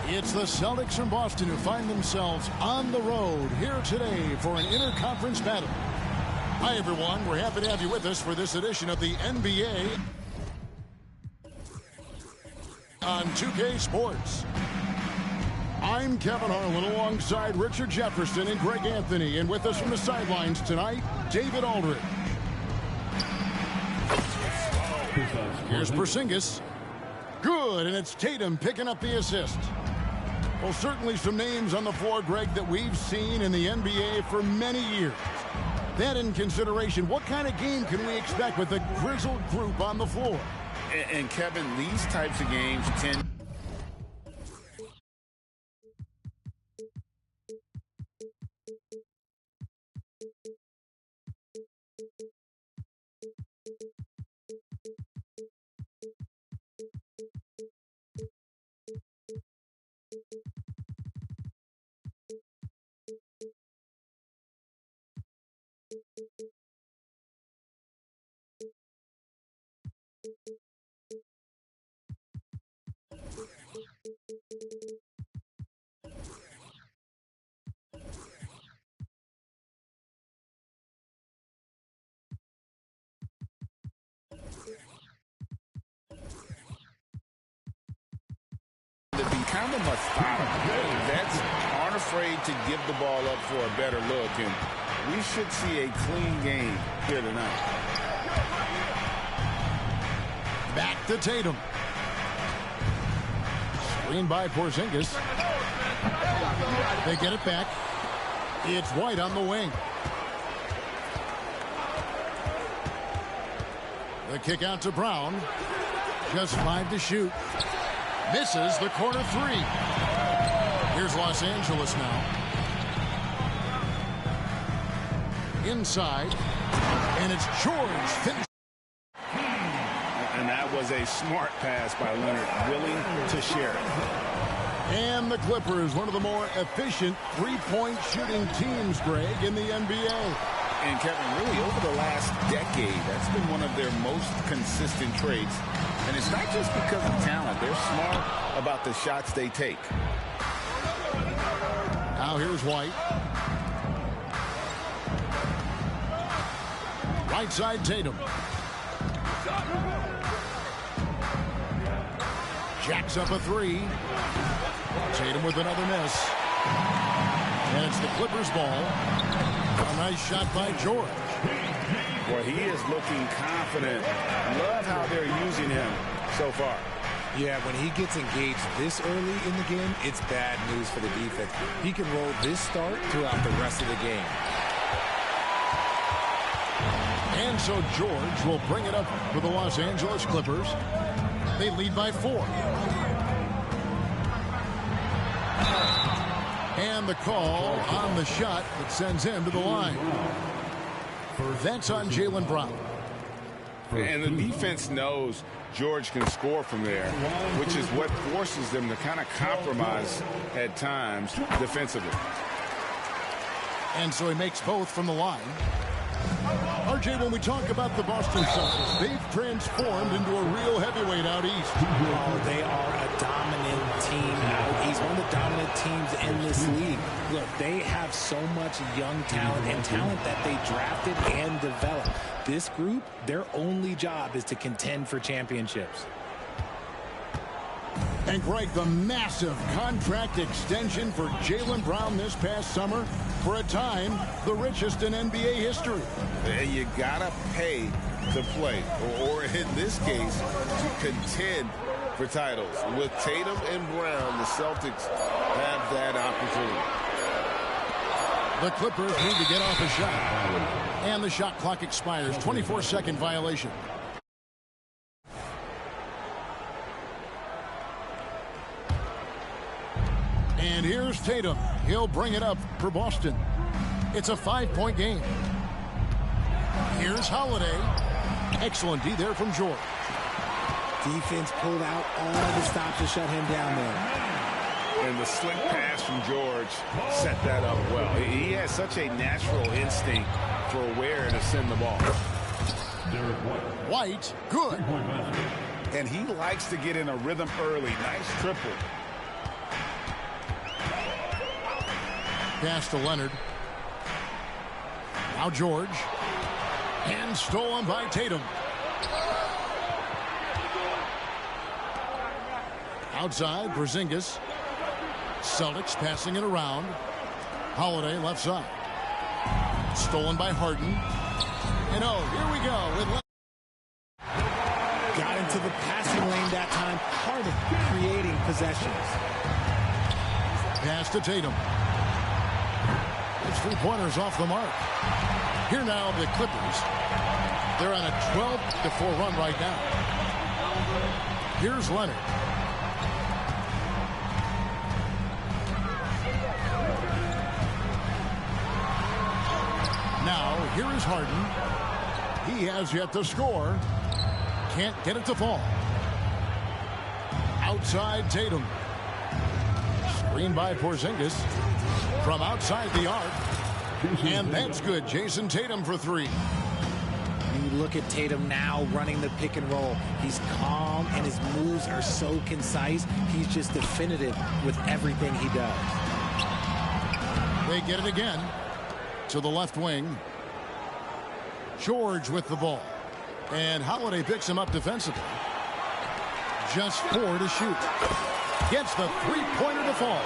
It's the Celtics from Boston who find themselves on the road here today for an interconference battle. Hi, everyone. We're happy to have you with us for this edition of the NBA on 2K Sports. I'm Kevin Harlan alongside Richard Jefferson and Greg Anthony. And with us from the sidelines tonight, David Aldridge. Here's Porzingis. Good, and it's Tatum picking up the assist. Well, certainly some names on the floor, Greg, that we've seen in the NBA for many years. That in consideration, what kind of game can we expect with a grizzled group on the floor? And Kevin, these types of games tend... to be kind of methodical. Vets aren't afraid to give the ball up for a better look, and we should see a clean game here tonight. Back to Tatum. Screen by Porzingis. They get it back. It's White on the wing. The kick out to Brown. Just 5 to shoot. Misses the corner three. Here's Los Angeles now. Inside. And it's George. And that was a smart pass by Leonard, willing to share it. And the Clippers, one of the more efficient three-point shooting teams, Greg, in the NBA. And Kevin, really over the last decade, that's been one of their most consistent traits. And it's not just because of talent. They're smart about the shots they take. Now here's White. Right side Tatum. Jacks up a three. Tatum with another miss. And it's the Clippers ball. A nice shot by George. Boy, he is looking confident. Love how they're using him so far. Yeah, when he gets engaged this early in the game, it's bad news for the defense. He can roll this start throughout the rest of the game. And so George will bring it up for the Los Angeles Clippers. They lead by 4. And the call on the shot that sends him to the line. That's on Jaylen Brown. And the defense knows George can score from there, which is what forces them to kind of compromise at times defensively. And so he makes both from the line. RJ, when we talk about the Boston Celtics, they've transformed into a real heavyweight out east. Oh, they are a dominant team out east, one of the dominant teams in this league. Look, they have so much young talent and talent that they drafted and developed. This group, their only job is to contend for championships. And Greg, the massive contract extension for Jaylen Brown this past summer, for a time, the richest in NBA history. You gotta pay to play, or in this case, to contend for titles. With Tatum and Brown, the Celtics have that opportunity. The Clippers need to get off a shot. And the shot clock expires. 24-second violation. And here's Tatum. He'll bring it up for Boston. It's a 5-point game. Here's Holiday. Excellent D there from George. Defense pulled out all the stops to shut him down there. And the slick pass from George set that up well. He has such a natural instinct for where to send the ball. White, good. And he likes to get in a rhythm early. Nice triple. Pass to Leonard. Now George. And stolen by Tatum. Outside, Porzingis. Celtics passing it around. Holiday left side. Stolen by Harden. And oh, here we go with got into the passing lane that time. Harden creating possessions. Pass to Tatum. His three-pointers off the mark. Here now the Clippers. They're on a 12-4 run right now. Here's Leonard. Now, here is Harden. He has yet to score. Can't get it to fall. Outside Tatum. Screen by Porzingis. From outside the arc. And that's good. Jason Tatum for three. You look at Tatum now running the pick and roll. He's calm and his moves are so concise. He's just definitive with everything he does. They get it again. To the left wing. George with the ball. And Holiday picks him up defensively. Just 4 to shoot. Gets the three-pointer to fall.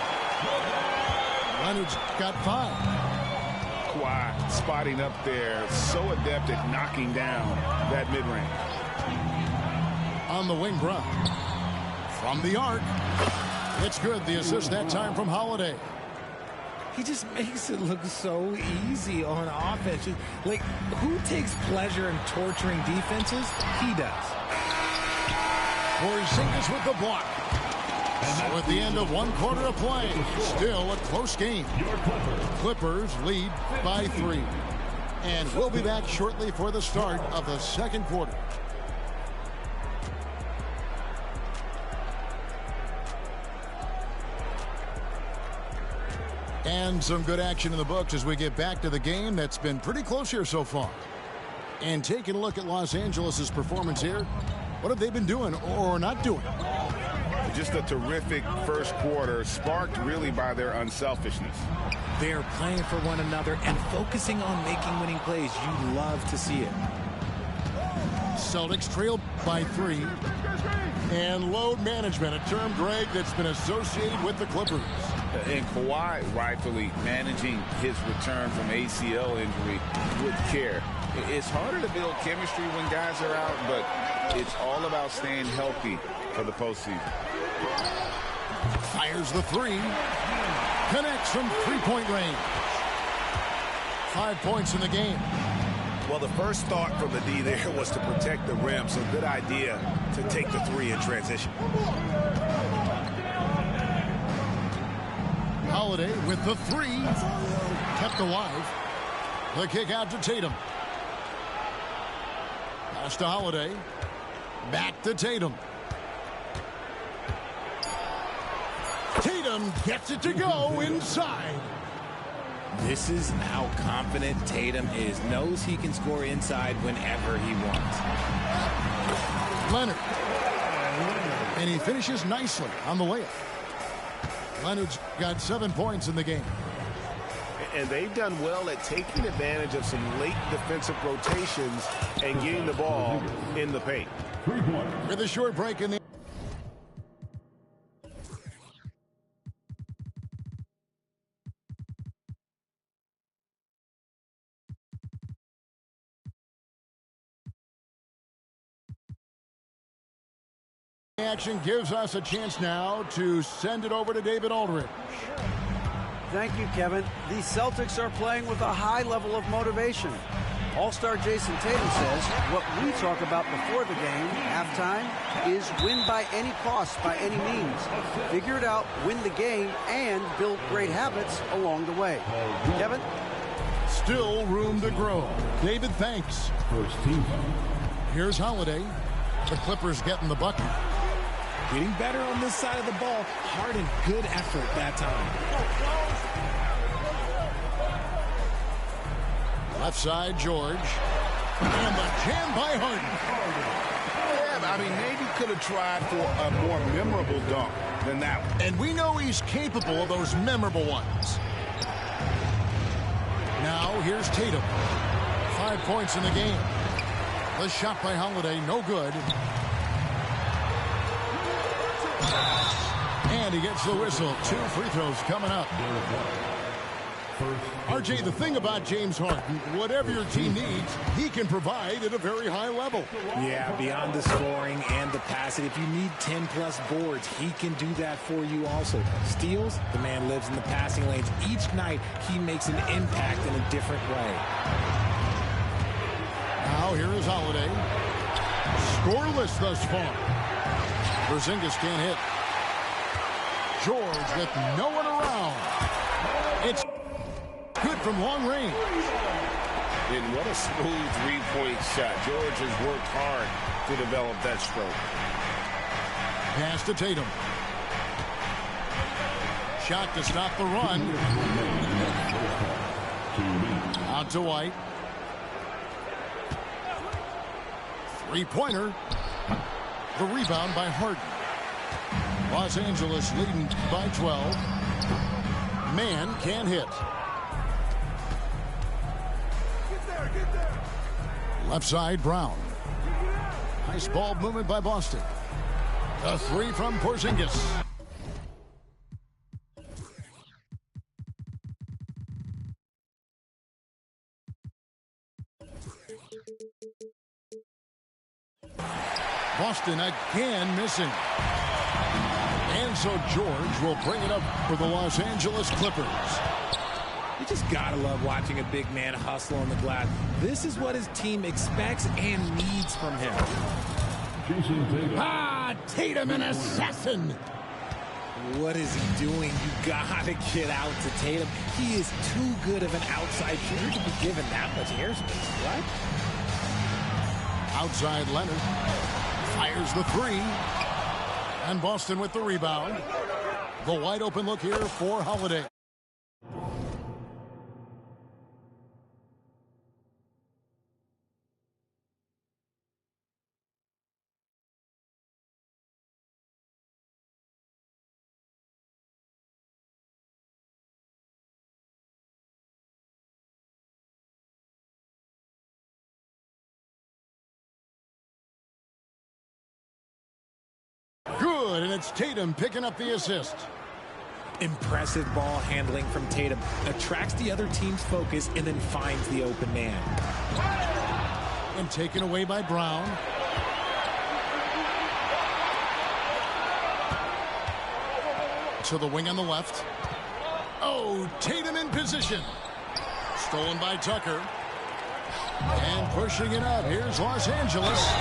Leonard's got 5. Kawhi spotting up there. So adept at knocking down that mid-range. On the wing, Brown. From the arc. It's good. The assist that time from Holiday. He just makes it look so easy on offense. Like, who takes pleasure in torturing defenses? He does. Porzingis with the block. So at the end of one quarter of play, still a close game. Clippers lead by 3. And we'll be back shortly for the start of the second quarter. And some good action in the books as we get back to the game that's been pretty close here so far. And taking a look at Los Angeles' performance here, what have they been doing or not doing? Just a terrific first quarter, sparked really by their unselfishness. They're playing for one another and focusing on making winning plays. You love to see it. Celtics trailed by 3. And load management, a term, Greg, that's been associated with the Clippers. And Kawhi rightfully managing his return from ACL injury with care. It's harder to build chemistry when guys are out, but it's all about staying healthy for the postseason. Fires the 3. Connects from three-point range. 5 points in the game. Well, the first thought from the D there was to protect the rim, so good idea to take the 3 in transition. Holiday with the 3. Kept alive. The kick out to Tatum. Pass to Holiday. Back to Tatum. Tatum gets it to go inside. This is how confident Tatum is. Knows he can score inside whenever he wants. Leonard. And he finishes nicely on the layup. Leonard's got 7 points in the game. And they've done well at taking advantage of some late defensive rotations and getting the ball in the paint. With a short break in the action gives us a chance now to send it over to David Aldridge. Thank you, Kevin. The Celtics are playing with a high level of motivation. All-star Jason Tatum says what we talk about before the game, halftime, is win by any cost, by any means. Figure it out, win the game, and build great habits along the way. Kevin? Still room to grow. David, thanks. Here's Holiday. The Clippers getting the bucket. Getting better on this side of the ball. Harden, good effort that time. Left side, George. And the jam by Harden. Yeah, I mean, maybe could have tried for a more memorable dunk than that one. And we know he's capable of those memorable ones. Now, here's Tatum. 5 points in the game. The shot by Holiday, no good. And he gets the whistle. 2 free throws coming up. RJ, the thing about James Harden, whatever your team needs, he can provide at a very high level. Yeah, beyond the scoring and the passing, if you need 10-plus boards, he can do that for you also. Steals, the man lives in the passing lanes. Each night, he makes an impact in a different way. Now, here is Holiday. Scoreless thus far. Porzingis can't hit. George with no one around. It's good from long range. And what a smooth three-point shot. George has worked hard to develop that stroke. Pass to Tatum. Shot to stop the run. Out to White. Three-pointer. The rebound by Harden. Los Angeles leading by 12. Man can't hit. Left side, Brown. Nice ball movement by Boston. A three from Porzingis. Boston again missing. And so George will bring it up for the Los Angeles Clippers. You just gotta love watching a big man hustle on the glass. This is what his team expects and needs from him. Tatum, an assassin. What is he doing? You gotta get out to Tatum. He is too good of an outside shooter to be given that much airspace. What? Outside Leonard. Fires the three. And Boston with the rebound. The wide open look here for Holiday. Good, and it's Tatum picking up the assist. Impressive ball handling from Tatum. Attracts the other team's focus and then finds the open man. And taken away by Brown. To the wing on the left. Oh, Tatum in position. Stolen by Tucker. And pushing it up. Here's Los Angeles.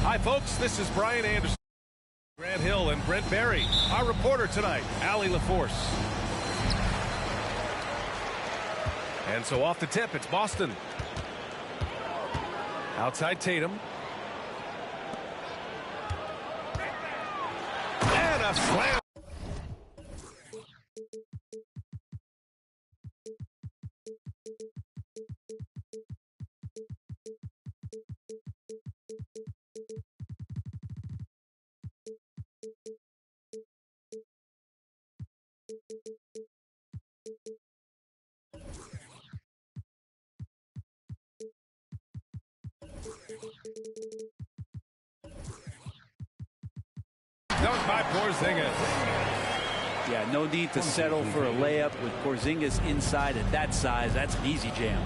Hi, folks. This is Brian Anderson, Grant Hill, and Brent Barry. Our reporter tonight, Allie LaForce. And so off the tip, it's Boston. Outside Tatum. And a slam. Dunk by Porzingis. Yeah, no need to settle for a layup with Porzingis inside at that size. That's an easy jam.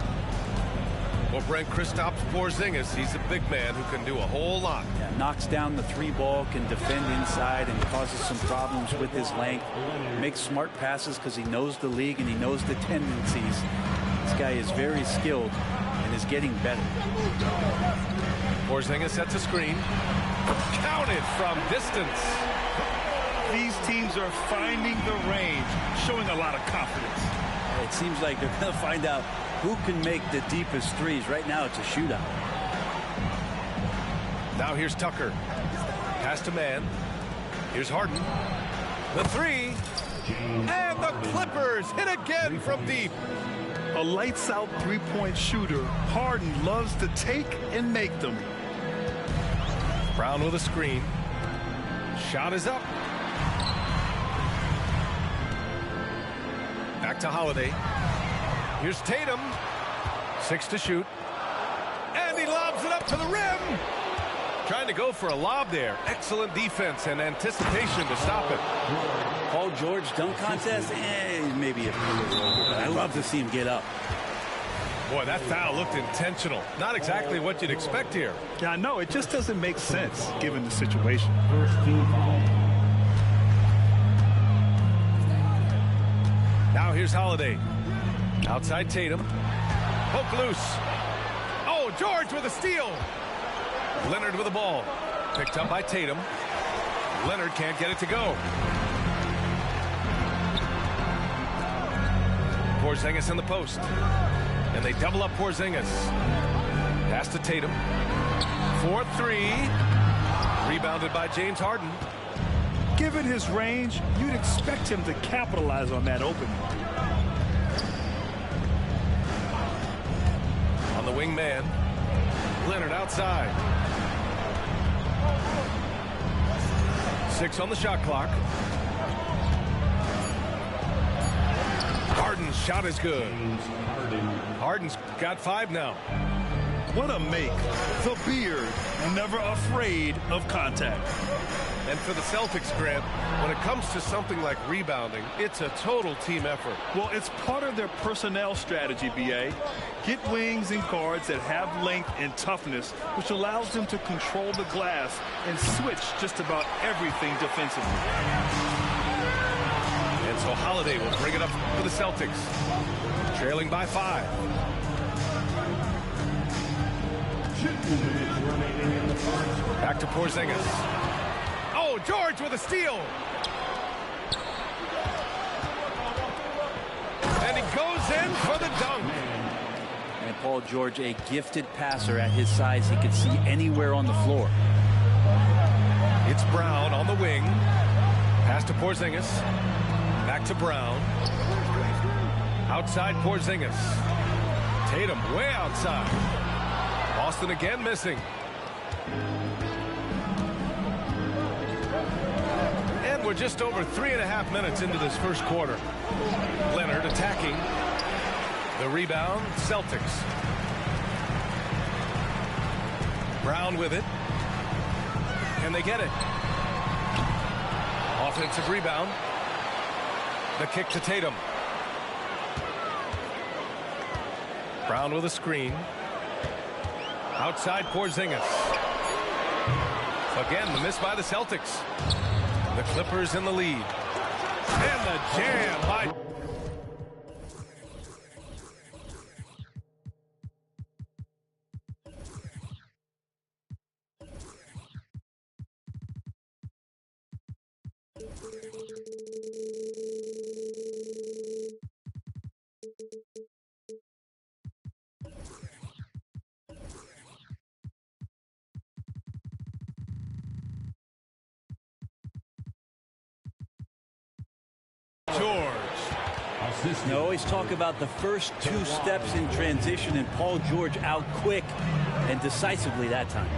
Well, Brent, Kristaps Porzingis, he's a big man who can do a whole lot. Yeah, knocks down the three ball, can defend inside, and causes some problems with his length. Makes smart passes because he knows the league and he knows the tendencies. This guy is very skilled and is getting better. Porzingis sets a screen. Counted from distance. These teams are finding the range, showing a lot of confidence. It seems like they're going to find out who can make the deepest threes. Right now, it's a shootout. Now here's Tucker. Pass to man. Here's Harden. The three. And the Clippers hit again from deep. A lights-out three-point shooter, Harden loves to take and make them. Brown with a screen. Shot is up. Back to Holiday. Here's Tatum. 6 to shoot. And he lobs it up to the rim. Trying to go for a lob there. Excellent defense and anticipation to stop it. Paul George dunk contest? Maybe a little over, but I love to see him get up. Boy, that foul looked intentional. Not exactly what you'd expect here. Yeah, I know. It just doesn't make sense given the situation. Now here's Holiday. Outside Tatum. Poke loose. Oh, George with a steal. Leonard with the ball. Picked up by Tatum. Leonard can't get it to go. Porzingis in the post. And they double up Porzingis. Pass to Tatum. 4-3. Rebounded by James Harden. Given his range, you'd expect him to capitalize on that opening. On the wing man. Leonard outside. 6 on the shot clock. Harden's shot is good. Harden's got 5 now. What a make. The beard, never afraid of contact. And for the Celtics, Grant, when it comes to something like rebounding, it's a total team effort. Well, it's part of their personnel strategy, B.A. Get wings and guards that have length and toughness, which allows them to control the glass and switch just about everything defensively. And so Holiday will bring it up for the Celtics. Trailing by 5. Back to Porzingis. Oh, George with a steal. And he goes in for the dunk. And Paul George, a gifted passer at his size. He could see anywhere on the floor. It's Brown on the wing. Pass to Porzingis. Back to Brown. Outside Porzingis. Tatum way outside. Boston again missing. And we're just over 3.5 minutes into this first quarter. Leonard attacking. The rebound, Celtics. Brown with it. Can they get it? Offensive rebound. The kick to Tatum. Brown with a screen. Outside Porzingis. Again, the miss by the Celtics. The Clippers in the lead. And the jam by... You always talk about the first two steps in transition, and Paul George out quick and decisively that time.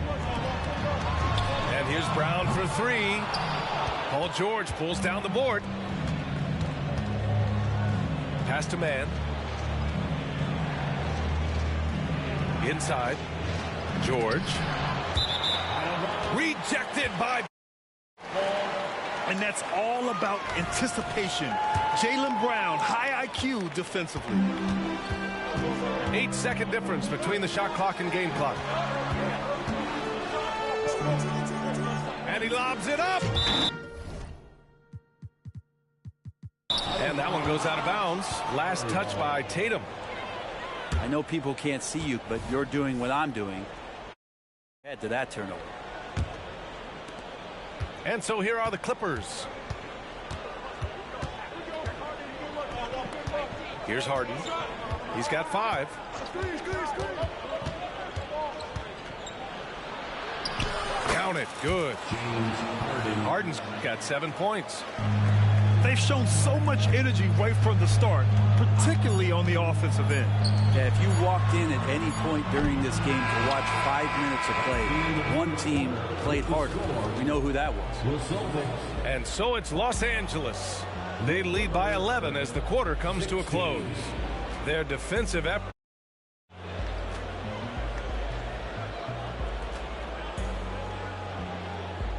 And here's Brown for three. Paul George pulls down the board. Pass to man. Inside. George. Rejected by... And that's all about anticipation. Jaylen Brown, high IQ defensively. 8-second difference between the shot clock and game clock. And he lobs it up. And that one goes out of bounds. Last touch by Tatum. I know people can't see you, but you're doing what I'm doing. Head to that turnover. And so here are the Clippers. Here's Harden. He's got 5. Count it. Good. Harden's got 7 points. They've shown so much energy right from the start, particularly on the offensive end. Yeah, if you walked in at any point during this game to watch 5 minutes of play, one team played harder. We know who that was. And so it's Los Angeles. They lead by 11 as the quarter comes to a close. Their defensive effort.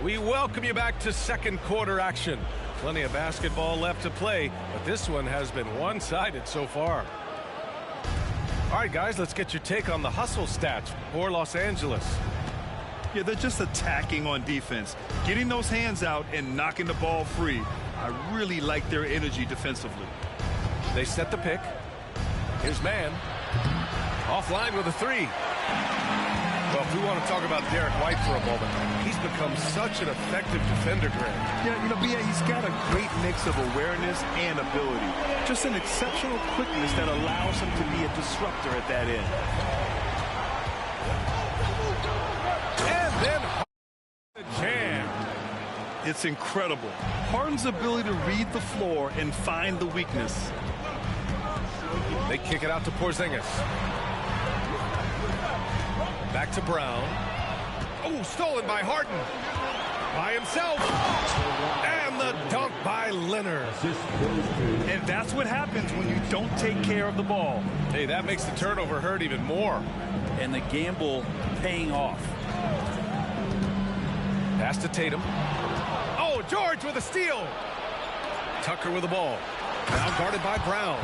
We welcome you back to second quarter action. Plenty of basketball left to play, but this one has been one-sided so far. All right, guys, let's get your take on the hustle stats for Los Angeles. Yeah, they're just attacking on defense, getting those hands out and knocking the ball free. I really like their energy defensively. They set the pick. Here's man. Offline with a 3. Well, if we want to talk about Derek White for a moment, he's become such an effective defender, Greg. Yeah, you know, B.A., he's got a great mix of awareness and ability. Just an exceptional quickness that allows him to be a disruptor at that end. And then the jam. It's incredible. Harden's ability to read the floor and find the weakness. They kick it out to Porzingis. Back to Brown. Oh, stolen by Harden. By himself. And the dunk by Leonard. And that's what happens when you don't take care of the ball. Hey, that makes the turnover hurt even more. And the gamble paying off. Pass to Tatum. Oh, George with a steal. Tucker with the ball. Now guarded by Brown.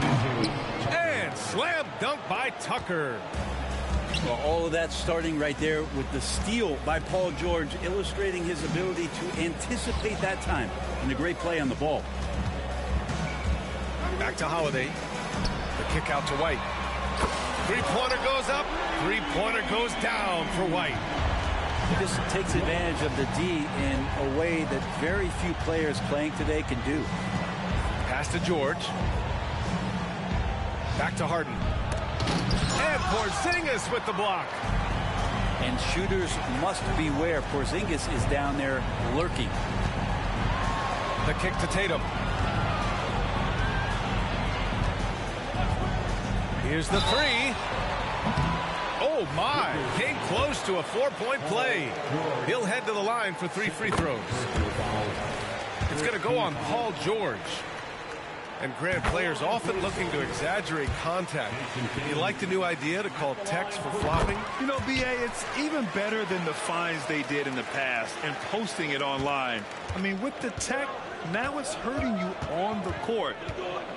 And slam dunk by Tucker. Well, all of that starting right there with the steal by Paul George, illustrating his ability to anticipate that time and a great play on the ball. Back to Holiday. The kick out to White. Three-pointer goes up. Three-pointer goes down for White. He just takes advantage of the D in a way that very few players playing today can do. Pass to George. Back to Harden. And Porzingis with the block. And shooters must beware. Porzingis is down there lurking. The kick to Tatum. Here's the 3. Oh, my. Came close to a 4-point play. He'll head to the line for 3 free throws. It's going to go on Paul George. And Grant, players often looking to exaggerate contact. You like the new idea to call techs for flopping? You know, BA, it's even better than the fines they did in the past and posting it online. I mean, with the tech, now it's hurting you on the court.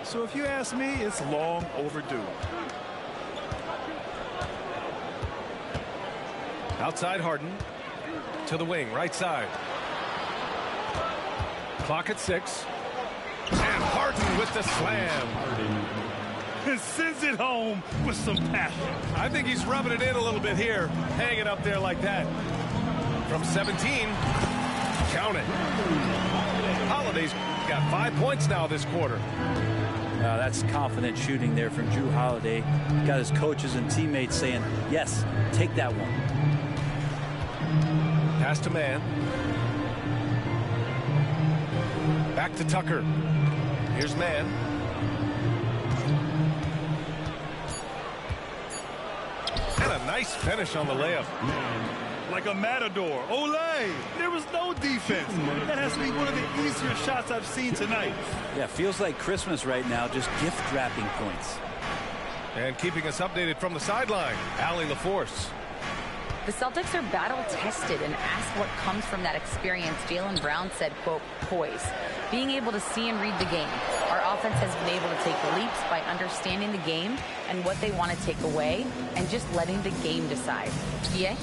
So if you ask me, it's long overdue. Outside Harden to the wing, right side. Clock at 6. And Harden with the slam. And sends it home with some passion. I think he's rubbing it in a little bit here, hanging up there like that. From 17, count it. Holiday's got 5 points now this quarter. That's confident shooting there from Jrue Holiday. Got his coaches and teammates saying, yes, take that one. Pass to Man. Back to Tucker. Here's Man. And a nice finish on the layup. Like a matador. Olay! There was no defense. That has to be one of the easier shots I've seen tonight. Yeah, feels like Christmas right now, just gift wrapping points. And keeping us updated from the sideline, Allie LaForce. The Celtics are battle-tested and asked what comes from that experience. Jaylen Brown said, quote, poise. Being able to see and read the game. Our offense has been able to take leaps by understanding the game and what they want to take away and just letting the game decide. Yeah?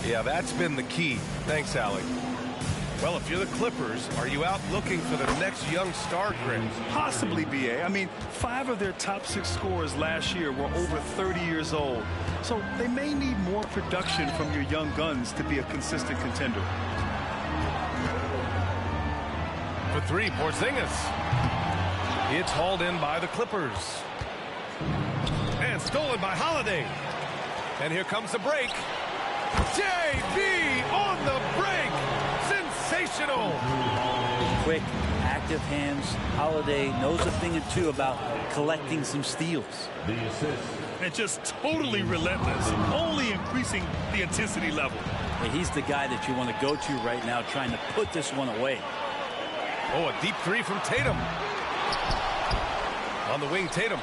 Yeah, that's been the key. Thanks, Allie. Well, if you're the Clippers, are you out looking for the next young star, Grant? Possibly, BA. I mean, 5 of their top 6 scorers last year were over 30 years old. So they may need more production from your young guns to be a consistent contender. For 3, Porzingis. It's hauled in by the Clippers. And stolen by Holiday. And here comes the break. JB on the break. Sensational. Quick, active hands. Holiday knows a thing or two about collecting some steals. And just totally relentless, only increasing the intensity level. And he's the guy that you want to go to right now, trying to put this one away. Oh, a deep 3 from Tatum. On the wing, Tatum.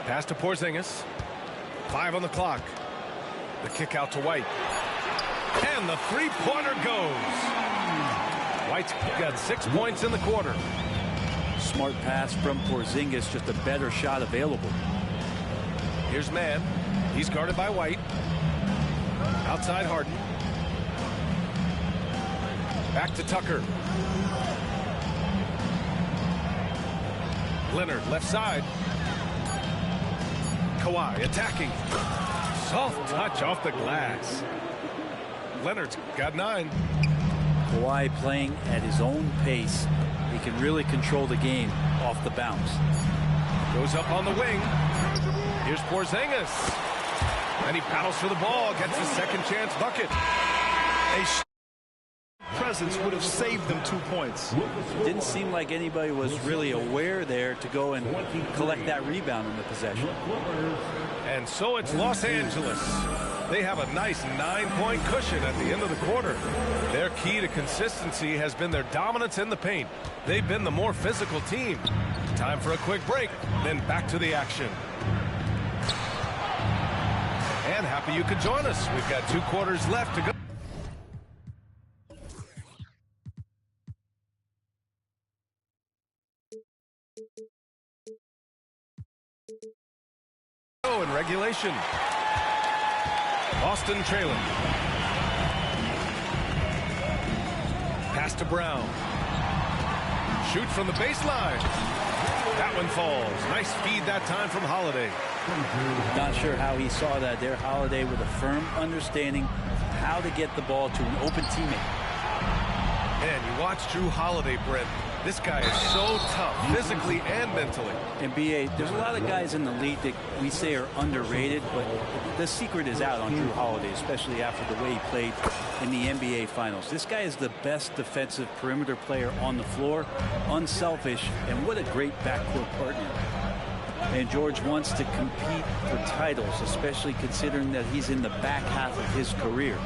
Pass to Porzingis. 5 on the clock. The kick out to White. And the three-pointer goes. White's got 6 points in the quarter. Smart pass from Porzingis, just a better shot available. Here's Man. He's guarded by White. Outside Harden. Back to Tucker. Leonard, left side. Kawhi attacking. Soft touch off the glass. Leonard's got 9. Kawhi playing at his own pace. He can really control the game off the bounce. Goes up on the wing. Here's Porzingis. And he battles for the ball. Gets his second chance bucket. Presence would have saved them 2 points. Didn't seem like anybody was really aware there to go and collect that rebound in the possession. And so it's Los Angeles. They have a nice 9-point cushion at the end of the quarter. Their key to consistency has been their dominance in the paint. They've been the more physical team. Time for a quick break, then back to the action. And happy you could join us. We've got 2 quarters left to go. In regulation. Boston trailing. Pass to Brown. Shoot from the baseline. That one falls. Nice feed that time from Holiday. Not sure how he saw that there. Holiday with a firm understanding of how to get the ball to an open teammate. And you watch Jrue Holiday, Brent. This guy is so tough, physically and mentally. And BA, there's a lot of guys in the league that we say are underrated, but the secret is out on Jrue Holiday, especially after the way he played in the NBA Finals. This guy is the best defensive perimeter player on the floor, unselfish, and what a great backcourt partner. And George wants to compete for titles, especially considering that he's in the back half of his career.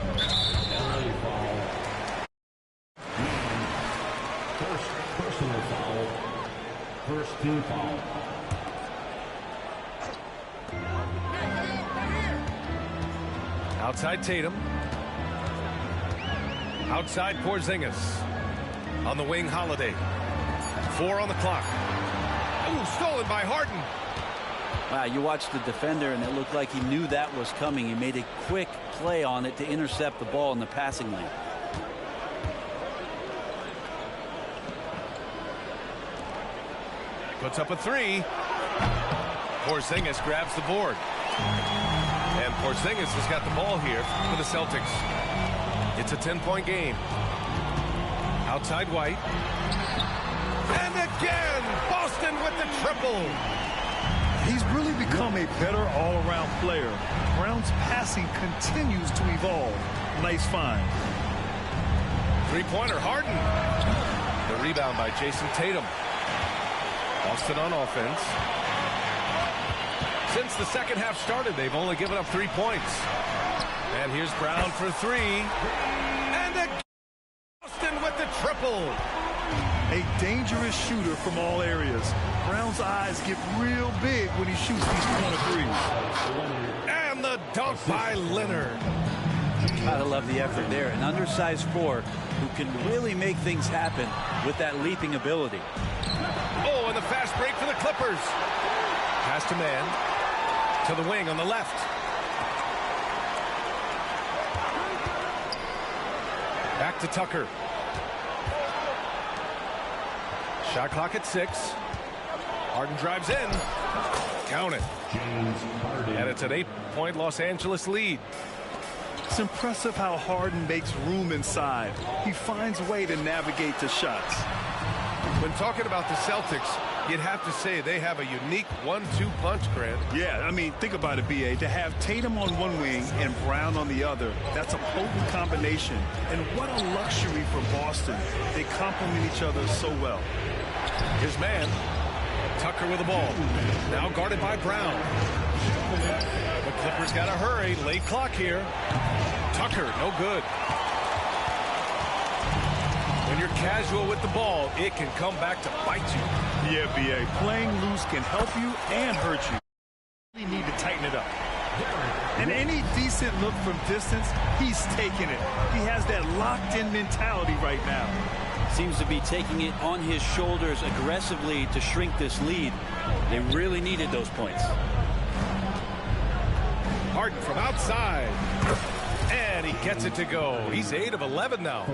First team foul. Outside Tatum. Outside Porzingis. On the wing, Holiday. 4 on the clock. Ooh, stolen by Harden. Wow, you watched the defender, and it looked like he knew that was coming. He made a quick play on it to intercept the ball in the passing lane. Puts up a 3. Porzingis grabs the board. And Porzingis has got the ball here for the Celtics. It's a 10-point game. Outside White. And again, Boston with the triple. He's really become a better all-around player. Brown's passing continues to evolve. Nice find. Three-pointer, Harden. The rebound by Jason Tatum. Boston on offense. Since the second half started, they've only given up 3 points. And here's Brown for 3. And again, Boston with the triple. A dangerous shooter from all areas. Brown's eyes get real big when he shoots these corner threes. And the dunk by Leonard. Gotta love the effort there. An undersized four who can really make things happen with that leaping ability. Oh, and the fast break for the Clippers. Pass to man. To the wing on the left. Back to Tucker. Shot clock at 6. Harden drives in. Count it. And it's an 8-point Los Angeles lead. It's impressive how Harden makes room inside. He finds a way to navigate the shots. When talking about the Celtics, you'd have to say they have a unique 1-2 punch, Grant. Yeah, I mean, think about it, B.A. To have Tatum on one wing and Brown on the other, that's a potent combination. And what a luxury for Boston. They complement each other so well. His man, Tucker with the ball. Now guarded by Brown. The Clippers got to hurry. Late clock here. Tucker, no good. When you're casual with the ball, it can come back to bite you. Yeah, B.A. Playing loose can help you and hurt you. You need to tighten it up. And any decent look from distance, he's taking it. He has that locked-in mentality right now. Seems to be taking it on his shoulders aggressively to shrink this lead. They really needed those points. Harden from outside. And he gets it to go. He's 8 of 11 now.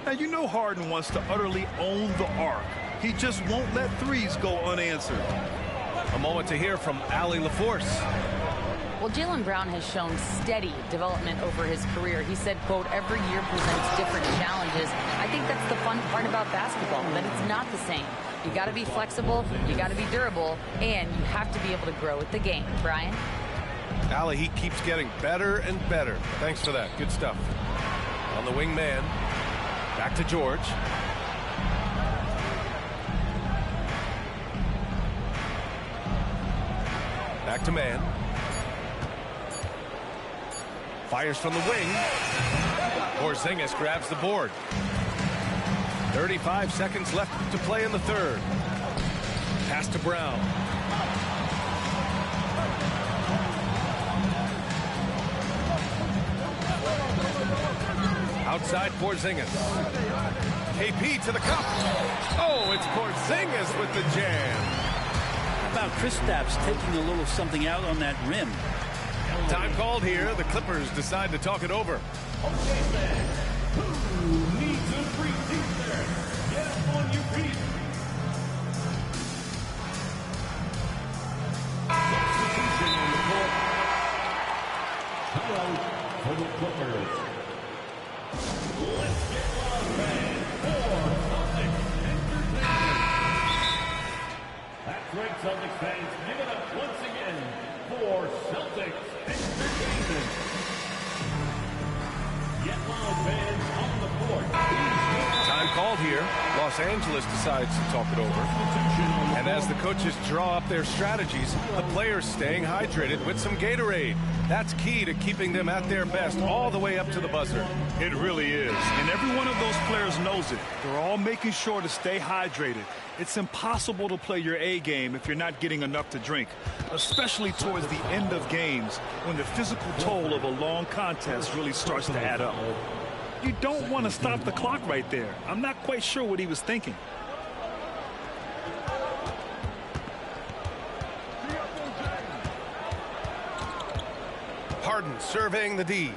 Now, you know Harden wants to utterly own the arc. He just won't let threes go unanswered. A moment to hear from Allie LaForce. Well, Jaylen Brown has shown steady development over his career. He said, quote, every year presents different challenges. I think that's the fun part about basketball, that it's not the same. You got to be flexible, you got to be durable, and you have to be able to grow with the game. Brian? Allie, he keeps getting better and better. Thanks for that. Good stuff. On the wing man. Back to George. Back to man. Fires from the wing. Porzingis grabs the board. 35 seconds left to play in the third. Pass to Brown. Outside Porzingis. KP to the cup. Oh, it's Porzingis with the jam. How about Kristaps taking a little something out on that rim? Time called here. The Clippers decide to talk it over. Okay, then. Who needs a free seat there? Get up on your feet. Substitution on the court. Hello for the Clippers. Let's get loud, man. For Celtics Entertainment. That's right, Celtics fans. Give it up once again for Celtics Entertainment. Get loud, fans, on the court. Time called here. Los Angeles decides to talk it over. And as the coaches draw up their strategies, the players staying hydrated with some Gatorade. That's key to keeping them at their best all the way up to the buzzer. It really is. And every one of those players knows it. They're all making sure to stay hydrated. It's impossible to play your A game if you're not getting enough to drink, especially towards the end of games when the physical toll of a long contest really starts to add up. You don't want to stop the clock right there. I'm not quite sure what he was thinking. Harden surveying the D.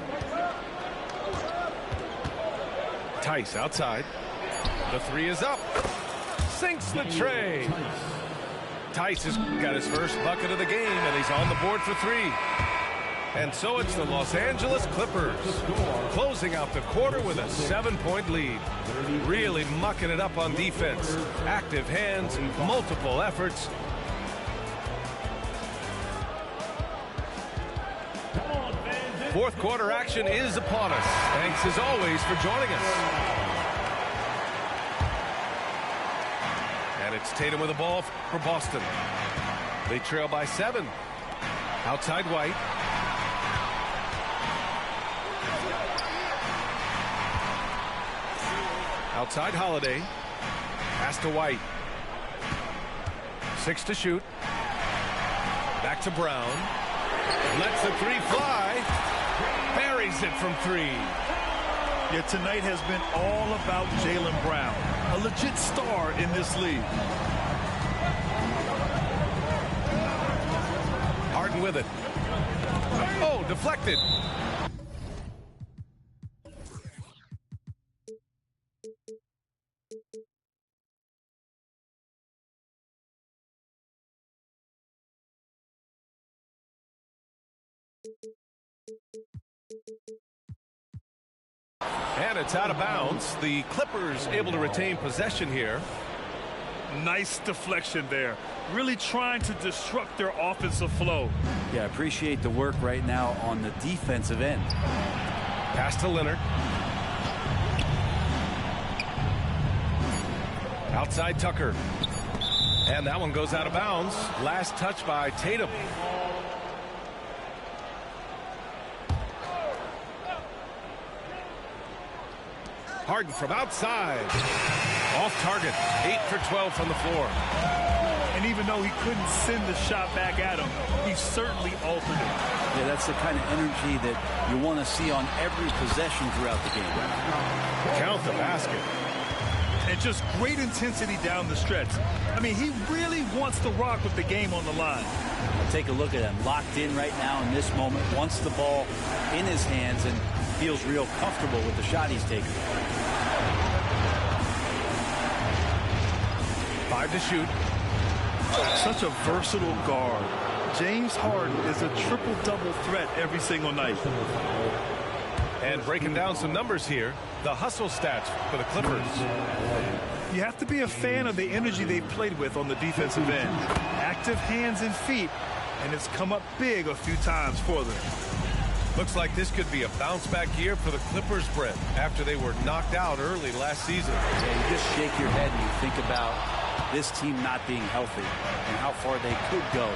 Tice outside. The three is up. Sinks the tray. Tice has got his first bucket of the game, and he's on the board for three. And so it's the Los Angeles Clippers closing out the quarter with a 7-point lead. Really mucking it up on defense. Active hands, multiple efforts. Fourth quarter action is upon us. Thanks as always for joining us. And it's Tatum with the ball for Boston. They trail by 7. Outside White. Outside Holiday. Pass to White. 6 to shoot. Back to Brown. Lets the three fly. Buries it from 3. Yeah, tonight has been all about Jaylen Brown, a legit star in this league. Harden with it. Oh, deflected. And it's out of bounds. The Clippers able to retain possession here. Nice deflection there. Really trying to disrupt their offensive flow. Yeah, appreciate the work right now on the defensive end. Pass to Leonard. Outside Tucker. And that one goes out of bounds. Last touch by Tatum. Harden from outside. Off target. 8 for 12 from the floor. And even though he couldn't send the shot back at him, he certainly altered it. Yeah, that's the kind of energy that you want to see on every possession throughout the game. Count the basket. And just great intensity down the stretch. I mean, he really wants to rock with the game on the line. Take a look at him. Locked in right now in this moment. Wants the ball in his hands and feels real comfortable with the shot he's taking. 5 to shoot. Such a versatile guard. James Harden is a triple-double threat every single night. And breaking down some numbers here, the hustle stats for the Clippers. You have to be a fan of the energy they played with on the defensive end. Active hands and feet, and it's come up big a few times for them. Looks like this could be a bounce-back year for the Clippers, Brent, after they were knocked out early last season. Yeah, you just shake your head and you think about this team not being healthy and how far they could go.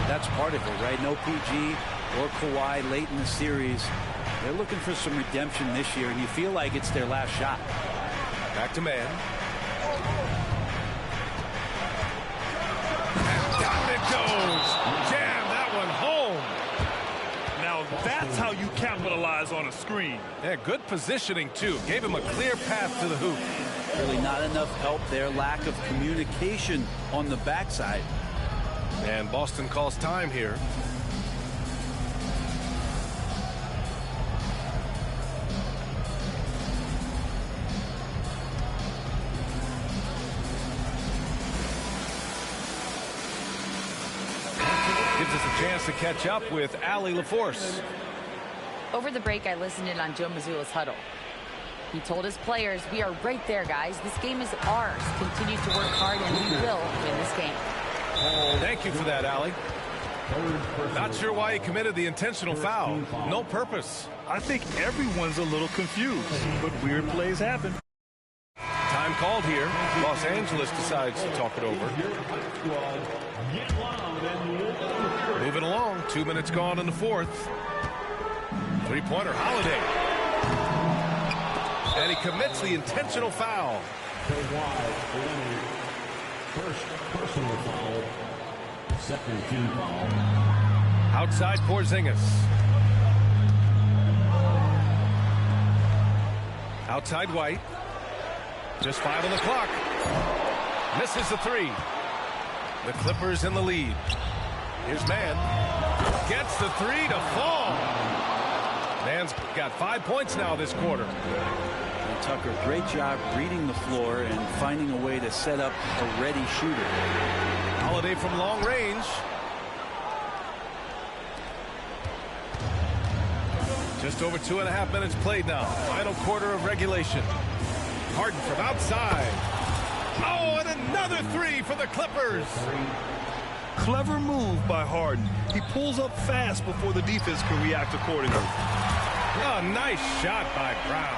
That's part of it, right? No PG or Kawhi late in the series. They're looking for some redemption this year, and you feel like it's their last shot. Back to man. And down it goes. Jam that one home. Now that's how you capitalize on a screen. Yeah, good positioning, too. Gave him a clear path to the hoop. Really not enough help there. Lack of communication on the backside. And Boston calls time here. Gives us a chance to catch up with Allie LaForce. Over the break, I listened in on Joe Mazzulla's huddle. He told his players, we are right there, guys. This game is ours. Continue to work hard, and we will win this game. Thank you for that, Allie. Not sure why he committed the intentional foul. No purpose. I think everyone's a little confused, but weird plays happen. Time Time called here. Los Angeles decides to talk it over. Moving along. 2 minutes gone in the fourth. Three-pointer, Holiday. And he commits the intentional foul. First personal foul. Second team foul. Outside Porzingis. Outside White. Just 5 on the clock. Misses the three. The Clippers in the lead. Here's Mann. Gets the three to fall. Mann's got 5 points now this quarter. And Tucker, great job reading the floor and finding a way to set up a ready shooter. Holiday from long range. Just over 2.5 minutes played now. Final quarter of regulation. Harden from outside. Oh, and another three for the Clippers. Clever move by Harden. He pulls up fast before the defense can react accordingly. Oh, nice shot by Brown.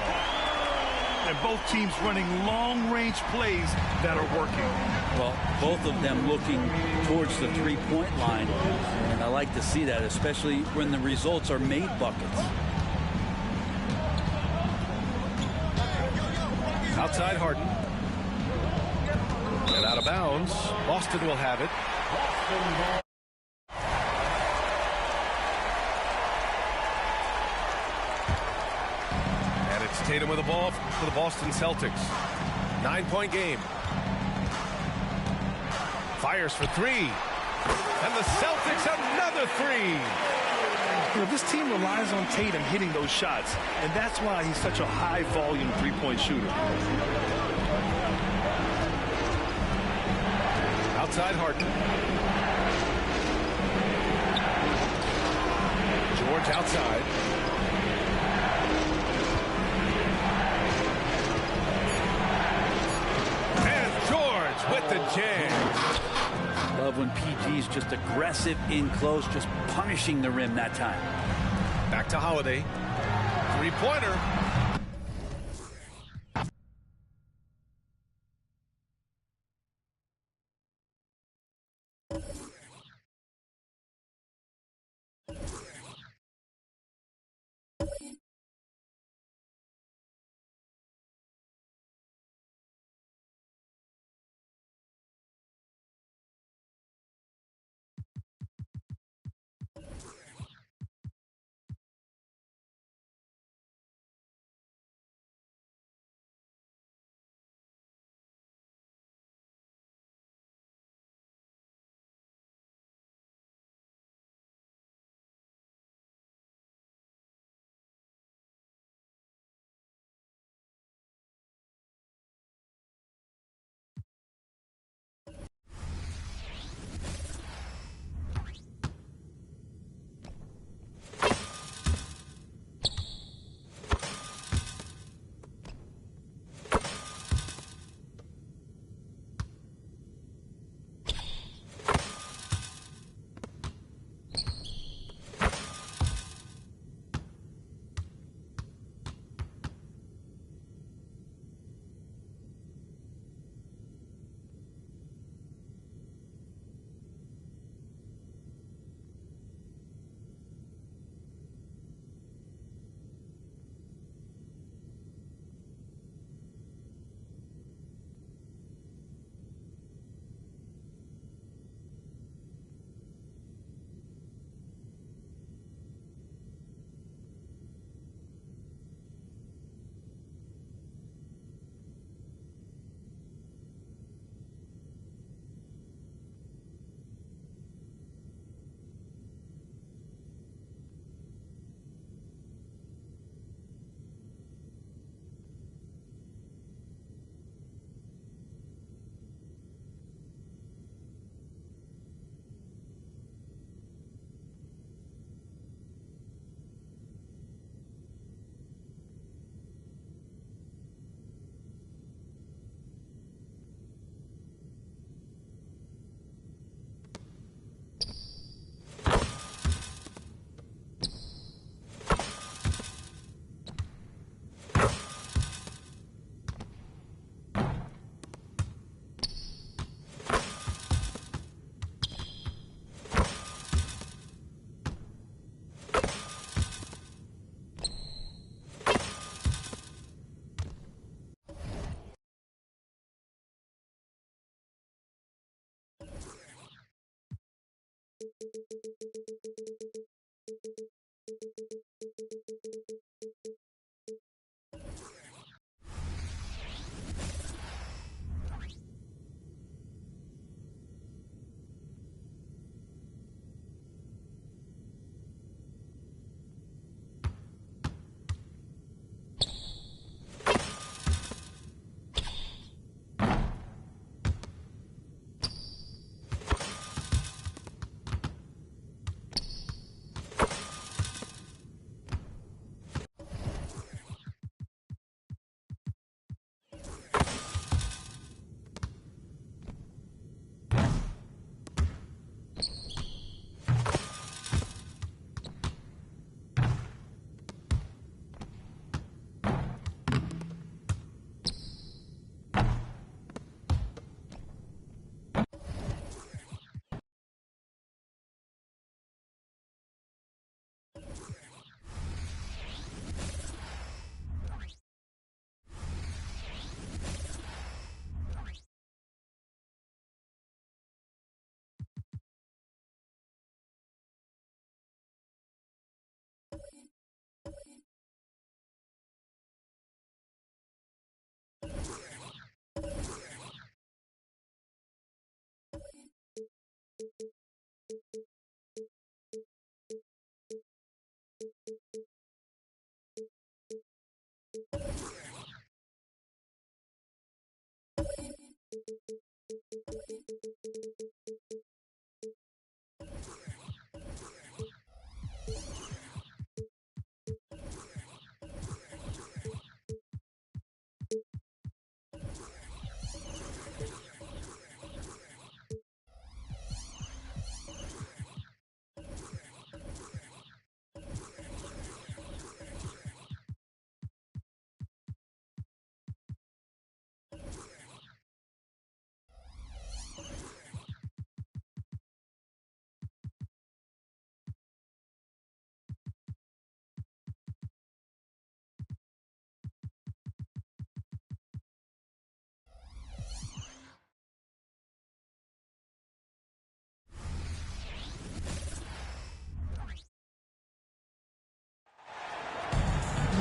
And both teams running long-range plays that are working. Well, both of them looking towards the three-point line. And I like to see that, especially when the results are made buckets. Outside Harden. And out of bounds. Boston will have it. And it's Tatum with the ball for the Boston Celtics. 9-point game. Fires for three. And the Celtics another three. You know, this team relies on Tatum hitting those shots, and that's why he's such a high-volume three-point shooter. Outside Harden. George outside. And George with the jam. Love when PG's just aggressive in close, just punishing the rim that time. Back to Holiday. Three-pointer.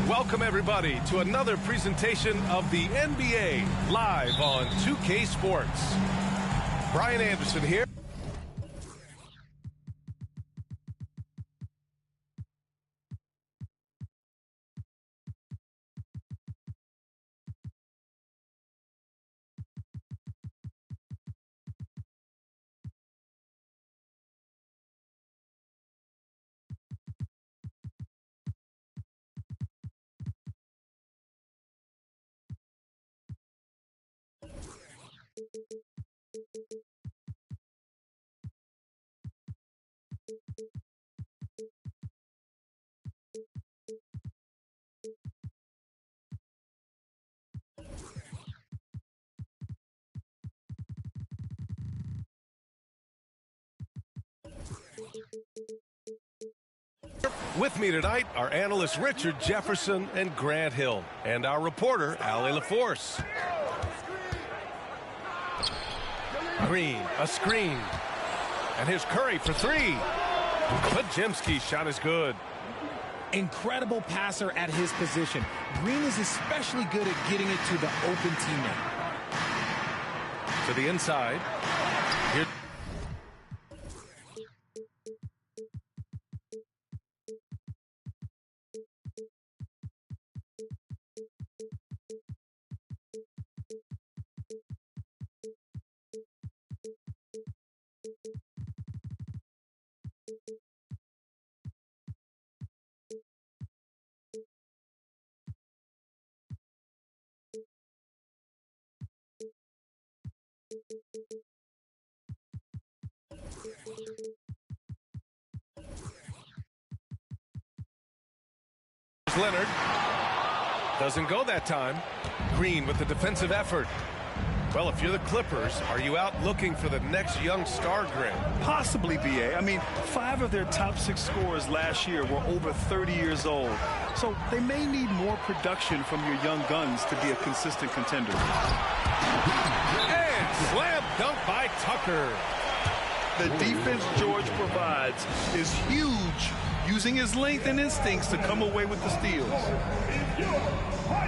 Welcome, everybody, to another presentation of the NBA live on 2K Sports. Brian Anderson here. With me tonight are analysts Richard Jefferson and Grant Hill, and our reporter, Allie LaForce. Green, a screen. And here's Curry for three. Podziemski's shot is good. Incredible passer at his position. Green is especially good at getting it to the open teammate. To the inside. Here. Leonard doesn't go that time. Green with the defensive effort. Well, if you're the Clippers, are you out looking for the next young star, Grant? Possibly, BA. I mean, 5 of their top 6 scorers last year were over 30 years old. So they may need more production from your young guns to be a consistent contender. And slam dunk by Tucker. The defense George provides is huge, using his length and instincts to come away with the steals.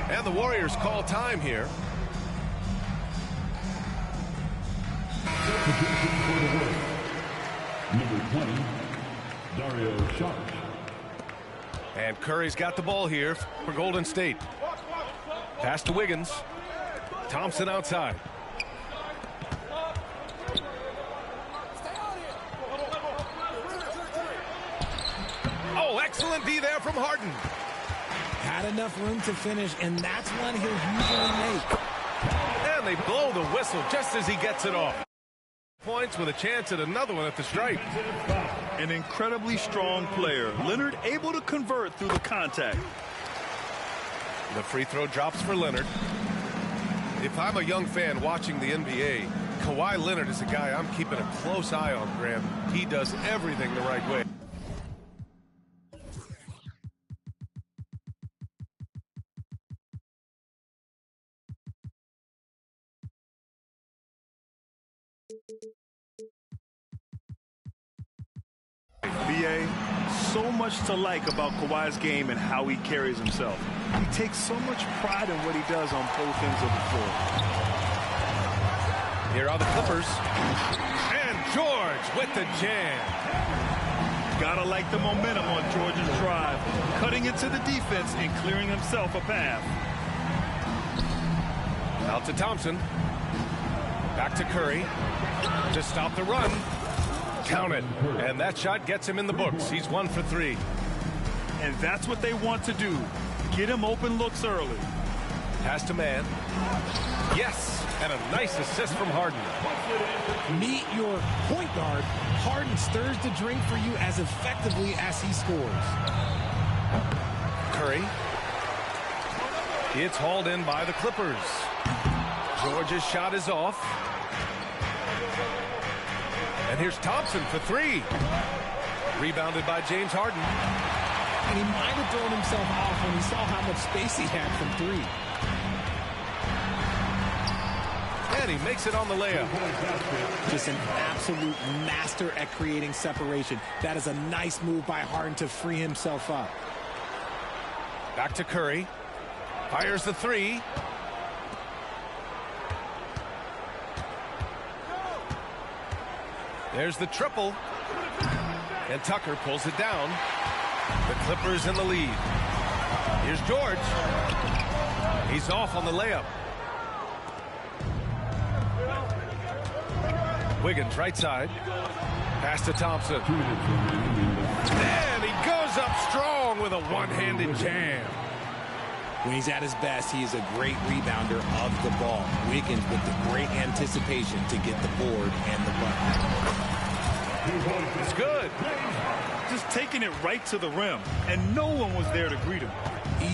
And the Warriors call time here. Number 20, Dario Saric. And Curry's got the ball here for Golden State. Pass to Wiggins. Thompson outside. Oh, excellent D there from Harden. Had enough room to finish, and that's one he'll usually make. And they blow the whistle just as he gets it off. Points with a chance at another one at the stripe. An incredibly strong player. Leonard able to convert through the contact. The free throw drops for Leonard. If I'm a young fan watching the NBA, Kawhi Leonard is a guy I'm keeping a close eye on, Graham. He does everything the right way. BA, so much to like about Kawhi's game and how he carries himself. He takes so much pride in what he does on both ends of the floor. Here are the Clippers. And George with the jam. Gotta like the momentum on George's drive, cutting into the defense and clearing himself a path. Out to Thompson. Back to Curry to stop the run. Count it. And that shot gets him in the books. He's 1 for 3. And that's what they want to do. Get him open looks early. Pass to Man. Yes. And a nice assist from Harden. Meet your point guard. Harden stirs the drink for you as effectively as he scores. Curry. It's hauled in by the Clippers. George's shot is off. And here's Thompson for 3. Rebounded by James Harden. And he might have thrown himself off when he saw how much space he had from 3. And he makes it on the layup. Just an absolute master at creating separation. That is a nice move by Harden to free himself up. Back to Curry. Fires the 3. There's the triple. And Tucker pulls it down. The Clippers in the lead. Here's George. He's off on the layup. Wiggins right side. Pass to Thompson. And he goes up strong with a one-handed jam. When he's at his best, he is a great rebounder of the ball. Wiggins with the great anticipation to get the board and the bucket. It's good. Just taking it right to the rim, and no one was there to greet him.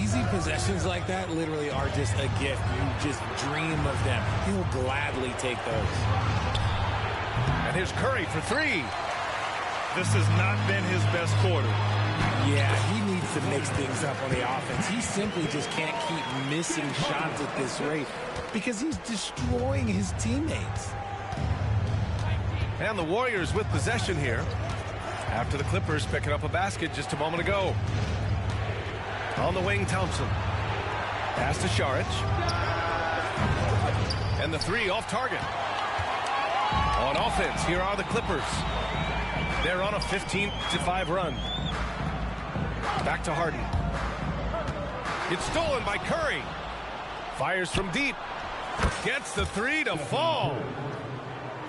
Easy possessions like that literally are just a gift. You just dream of them. He'll gladly take those. And here's Curry for 3. This has not been his best quarter. Yeah, he needs to mix things up on the offense. He simply just can't keep missing shots at this rate because he's destroying his teammates. And the Warriors with possession here after the Clippers picking up a basket just a moment ago. On the wing, Thompson. Pass to Saric. And the 3 off target. On offense, here are the Clippers. They're on a 15-5 run. Back to Harden. It's stolen by Curry. Fires from deep. Gets the 3 to fall.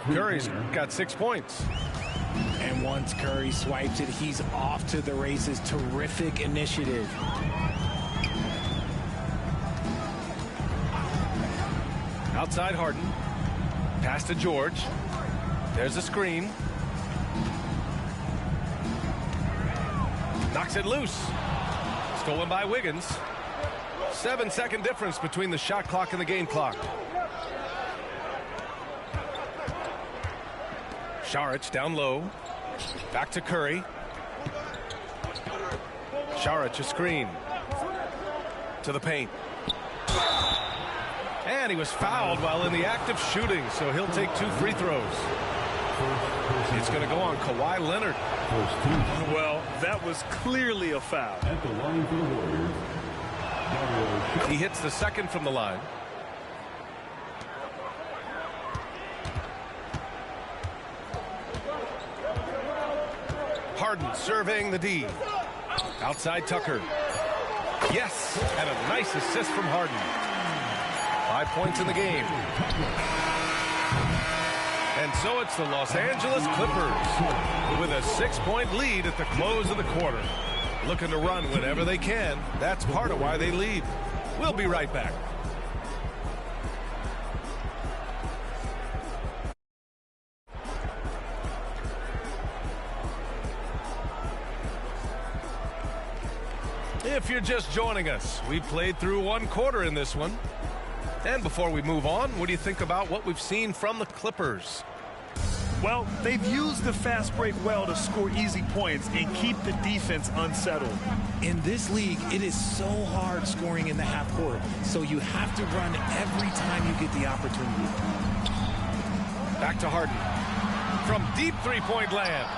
Curry's got 6 points. And once Curry swipes it, he's off to the races. Terrific initiative. Outside Harden. Pass to George. There's a screen. Knocks it loose. Stolen by Wiggins. 7-second difference between the shot clock and the game clock. Saric down low. Back to Curry. Saric a screen. To the paint. And he was fouled while in the act of shooting, so he'll take 2 free throws. It's going to go on Kawhi Leonard. Well, that was clearly a foul. At the line for the Warriors, He hits the second from the line. Harden surveying the D. Outside Tucker. Yes, and a nice assist from Harden. 5 points in the game. And so it's the Los Angeles Clippers with a 6-point lead at the close of the quarter. Looking to run whenever they can. That's part of why they lead. We'll be right back. If you're just joining us, we played through 1 quarter in this one. And before we move on, what do you think about what we've seen from the Clippers? Well, they've used the fast break well to score easy points and keep the defense unsettled. In this league, it is so hard scoring in the half court, so you have to run every time you get the opportunity. Back to Harden. From deep three-point land.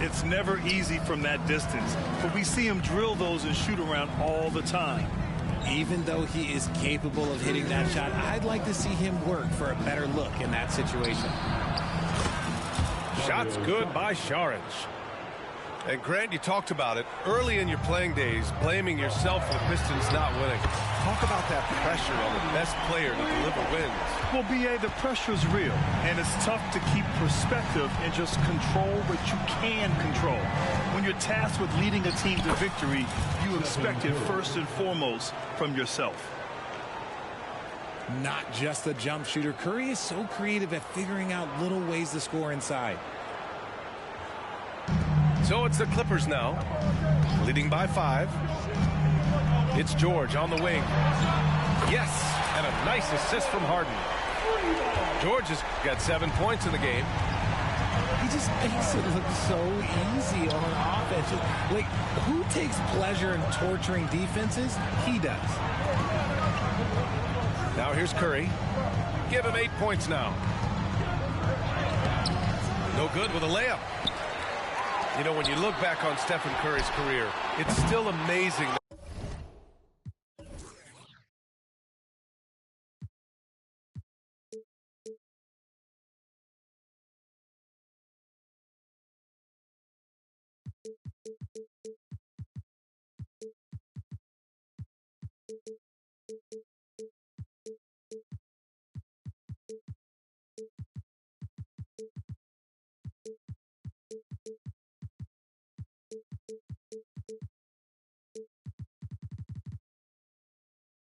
It's never easy from that distance, but we see him drill those and shoot around all the time. Even though he is capable of hitting that shot, I'd like to see him work for a better look in that situation. Shots good by Saric. And Grant, you talked about it early in your playing days, blaming yourself for the Pistons not winning. Talk about that pressure on the best player to deliver wins. Well, B.A., the pressure's real, and it's tough to keep perspective and just control what you can control. When you're tasked with leading a team to victory, you expect it first and foremost from yourself. Not just a jump shooter, Curry is so creative at figuring out little ways to score inside. So it's the Clippers now, leading by 5. It's George on the wing. Yes, and a nice assist from Harden. George has got 7 points in the game. He just makes it look so easy on offense. Like, who takes pleasure in torturing defenses? He does. Now here's Curry. Give him 8 points now. No good with a layup. You know, when you look back on Stephen Curry's career, it's still amazing.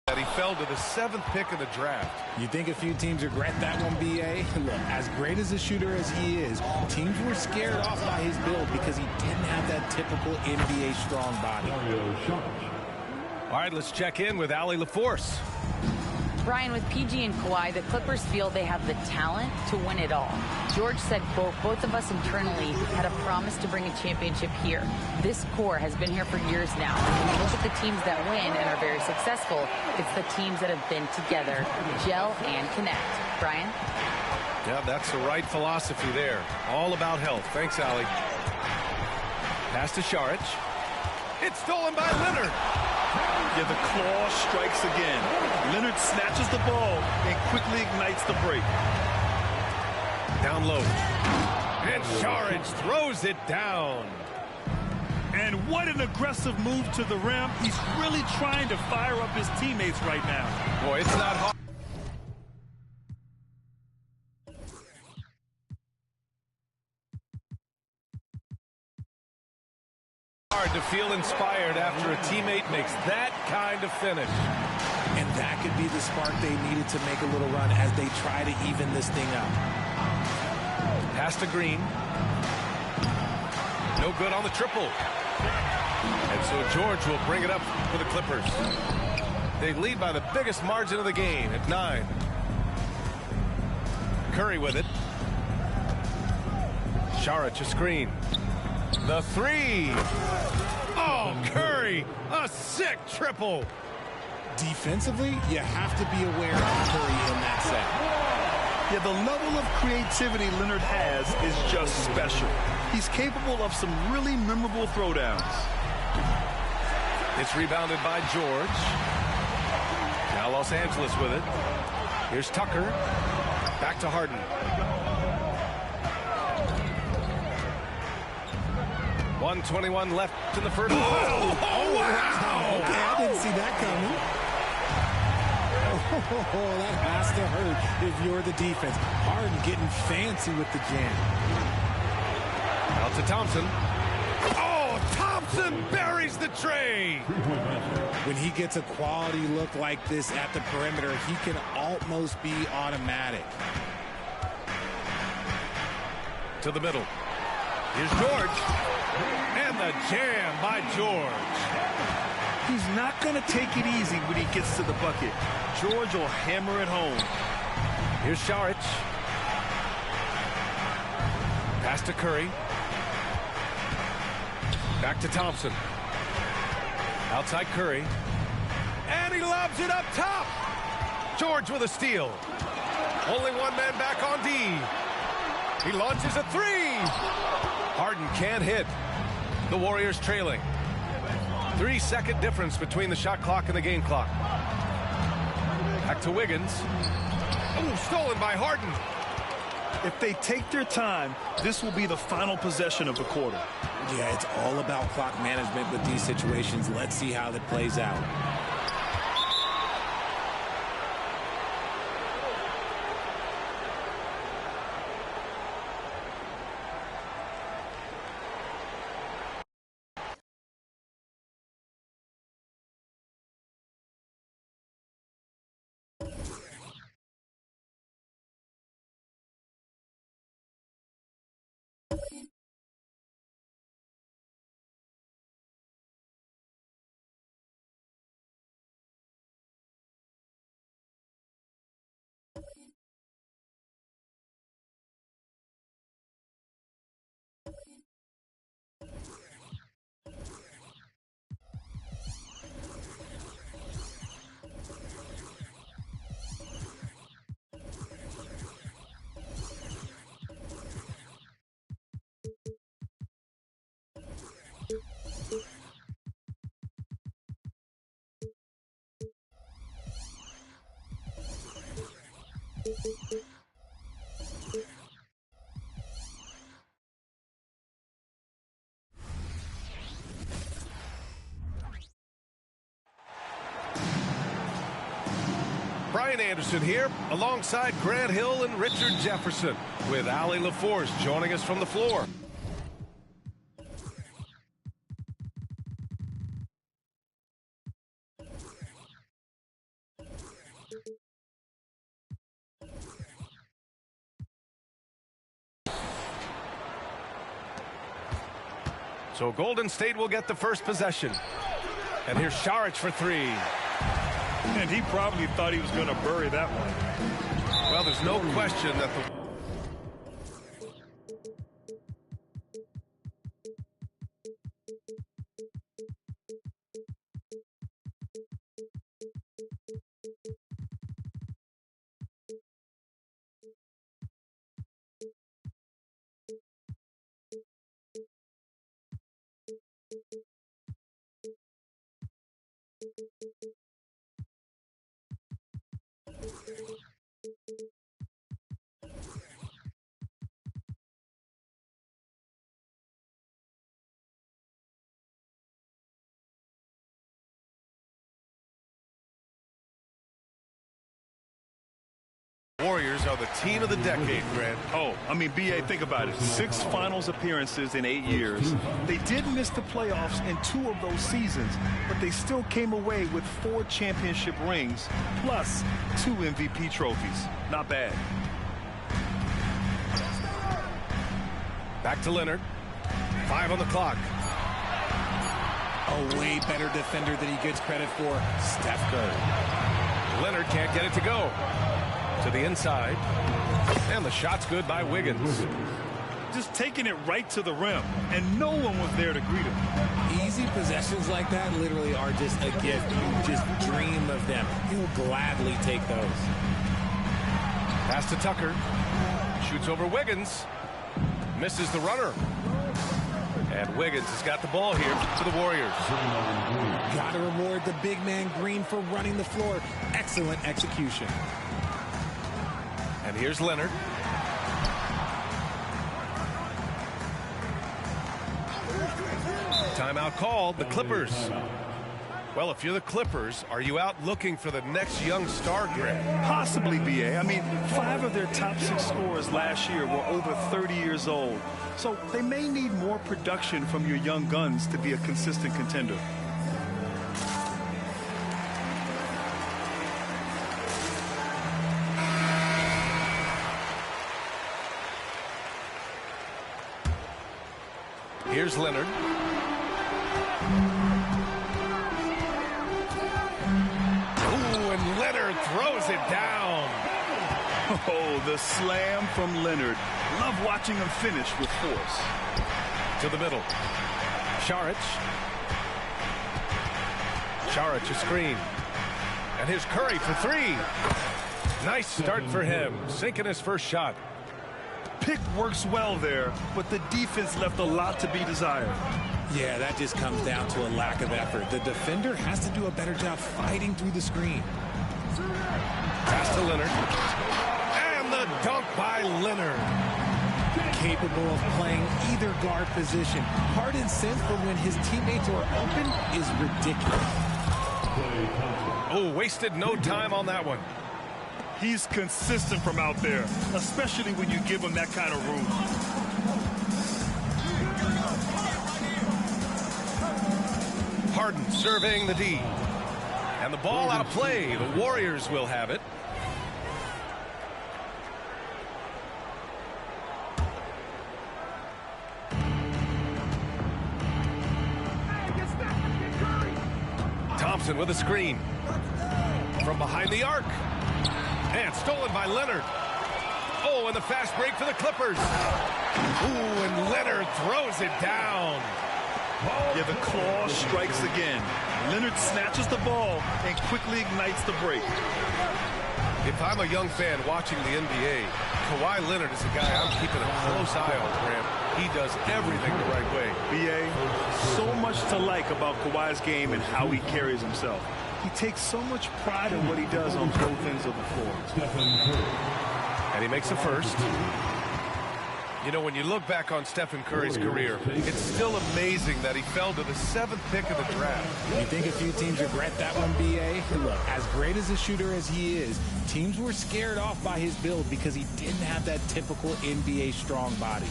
That he fell to the 7th pick of the draft. You think a few teams regret that one, B.A.? Look, as great as a shooter as he is, teams were scared off by his build because he didn't have that typical NBA strong body. All right, let's check in with Allie LaForce. Brian, with PG and Kawhi, the Clippers feel they have the talent to win it all. George said, quote, both of us internally had a promise to bring a championship here. This core has been here for years now. When you look at the teams that win and are very successful, it's the teams that have been together, gel and connect. Brian? Yeah, that's the right philosophy there. All about health. Thanks, Allie. Pass to Saric. It's stolen by Leonard. Yeah, the claw strikes again. Leonard snatches the ball and quickly ignites the break. Down low. And Saric throws it down. And what an aggressive move to the rim. He's really trying to fire up his teammates right now. Boy, it's not hard. To feel inspired after a teammate makes that kind of finish. And that could be the spark they needed to make a little run as they try to even this thing up. Pass to Green. No good on the triple. And so George will bring it up for the Clippers. They lead by the biggest margin of the game at 9. Curry with it. Saric a screen. The 3. Oh, Curry, a sick triple. Defensively, you have to be aware of Curry in that set. Yeah, the level of creativity Leonard has is just special. He's capable of some really memorable throwdowns. It's rebounded by George. Now Los Angeles with it. Here's Tucker. Back to Harden. 1:21 left in the first. Oh, wow! Okay, I didn't see that coming. Oh, that has to hurt if you're the defense. Harden getting fancy with the jam. Out to Thompson. Oh, Thompson buries the tray. When he gets a quality look like this at the perimeter, he can almost be automatic. To the middle. Here's George. And the jam by George. He's not going to take it easy when he gets to the bucket. George will hammer it home. Here's Saric. Pass to Curry. Back to Thompson. Outside Curry. And he lobs it up top. George with a steal. Only one man back on D. He launches a three. Harden can't hit. The Warriors trailing. 3-second difference between the shot clock and the game clock. Back to Wiggins. Oh, stolen by Harden. If they take their time, this will be the final possession of the quarter. Yeah, it's all about clock management with these situations. Let's see how that plays out. Brian Anderson here alongside Grant Hill and Richard Jefferson with Allie LaForce joining us from the floor. So Golden State will get the first possession. And here's Saric for three. And he probably thought he was going to bury that one. Well, there's no question that the Warriors are the team of the decade, Grant. Oh, I mean, B.A., think about it. 6 finals appearances in 8 years. They did miss the playoffs in 2 of those seasons, but they still came away with 4 championship rings, plus 2 MVP trophies. Not bad. Back to Leonard. 5 on the clock. A way better defender than he gets credit for, Steph Curry. Leonard can't get it to go. To the inside. And the shot's good by Wiggins. Just taking it right to the rim, and no one was there to greet him. Easy possessions like that literally are just a gift. You just dream of them. He'll gladly take those. Pass to Tucker. Shoots over Wiggins. Misses the runner. And Wiggins has got the ball here for the Warriors. Got to reward the big man Green for running the floor. Excellent execution. And here's Leonard. Timeout called, the Clippers. Well, if you're the Clippers, are you out looking for the next young star, Greg? Possibly, BA. I mean, 5 of their top 6 scorers last year were over 30 years old. So they may need more production from your young guns to be a consistent contender. Here's Leonard. Throws it down. Oh, the slam from Leonard. Love watching him finish with force. To the middle. Saric. Saric a screen. And here's Curry for 3. Nice start for him. Sinking his first shot. Pick works well there, but the defense left a lot to be desired. Yeah, that just comes down to a lack of effort. The defender has to do a better job fighting through the screen. Pass to Leonard. And the dunk by Leonard. Capable of playing either guard position. Harden's sense for when his teammates are open is ridiculous. Oh, wasted no time on that one. He's consistent from out there, especially when you give him that kind of room. Harden surveying the D. And the ball out of play. The Warriors will have it. Thompson with a screen. From behind the arc. And stolen by Leonard. Oh, and the fast break for the Clippers. Ooh, and Leonard throws it down. Yeah, the claw strikes again. Leonard snatches the ball and quickly ignites the break. If I'm a young fan watching the NBA, Kawhi Leonard is a guy I'm keeping a close eye on, Graham. He does everything the right way. BA, so much to like about Kawhi's game and how he carries himself. He takes so much pride in what he does on both ends of the floor. And he makes a first. You know, when you look back on Stephen Curry's career, it's still amazing that he fell to the 7th pick of the draft. You think a few teams regret that one, BA? Look, as great as a shooter as he is, teams were scared off by his build because he didn't have that typical NBA strong body.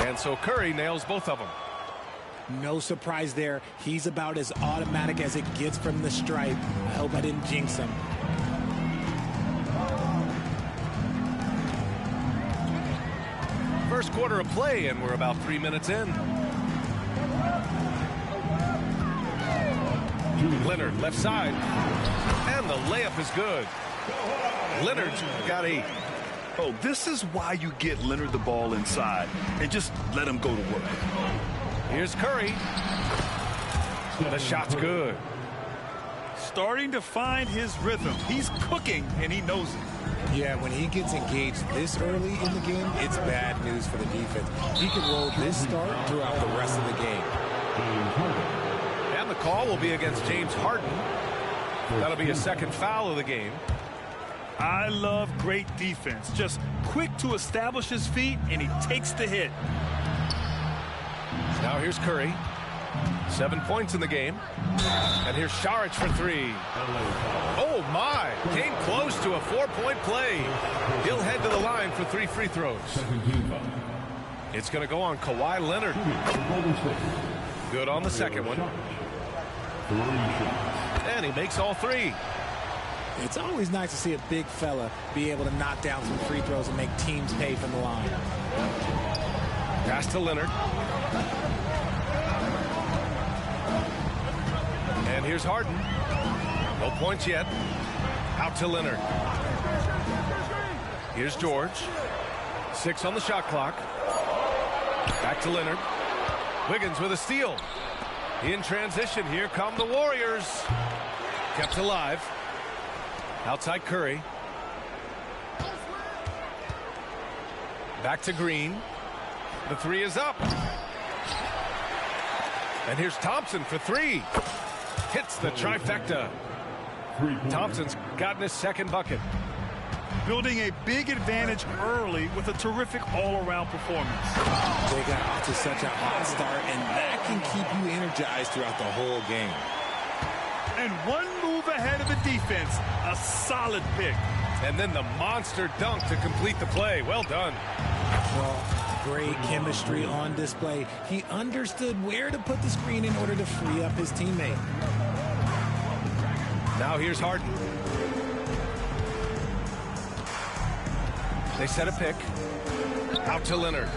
And so Curry nails both of them. No surprise there. He's about as automatic as it gets from the stripe. I hope I didn't jinx him. First quarter of play, and we're about 3 minutes in. Leonard, left side. And the layup is good. Leonard's got 8. Oh, this is why you get Leonard the ball inside and just let him go to work. Here's Curry. The shot's good. Starting to find his rhythm. He's cooking, and he knows it. Yeah, when he gets engaged this early in the game, it's bad news for the defense. He can roll this start throughout the rest of the game. And the call will be against James Harden. That'll be a second foul of the game. I love great defense. Just quick to establish his feet, and he takes the hit. Now here's Curry. 7 points in the game. And here's Saric for 3. Oh, my. Came close to a 4-point play. He'll head to the line for 3 free throws. It's going to go on Kawhi Leonard. Good on the second one. And he makes all 3. It's always nice to see a big fella be able to knock down some free throws and make teams pay from the line. Pass to Leonard. And here's Harden. No points yet. Out to Leonard. Here's George. 6 on the shot clock. Back to Leonard. Wiggins with a steal. In transition, here come the Warriors. Kept alive. Outside Curry. Back to Green. The 3 is up. And here's Thompson for 3. Hits the trifecta. Thompson's gotten his second bucket. Building a big advantage early with a terrific all-around performance. They got off to such a hot start, and that can keep you energized throughout the whole game. And one move ahead of the defense. A solid pick. And then the monster dunk to complete the play. Well done. Well, great chemistry on display. He understood where to put the screen in order to free up his teammate. Now here's Harden. They set a pick. Out to Leonard.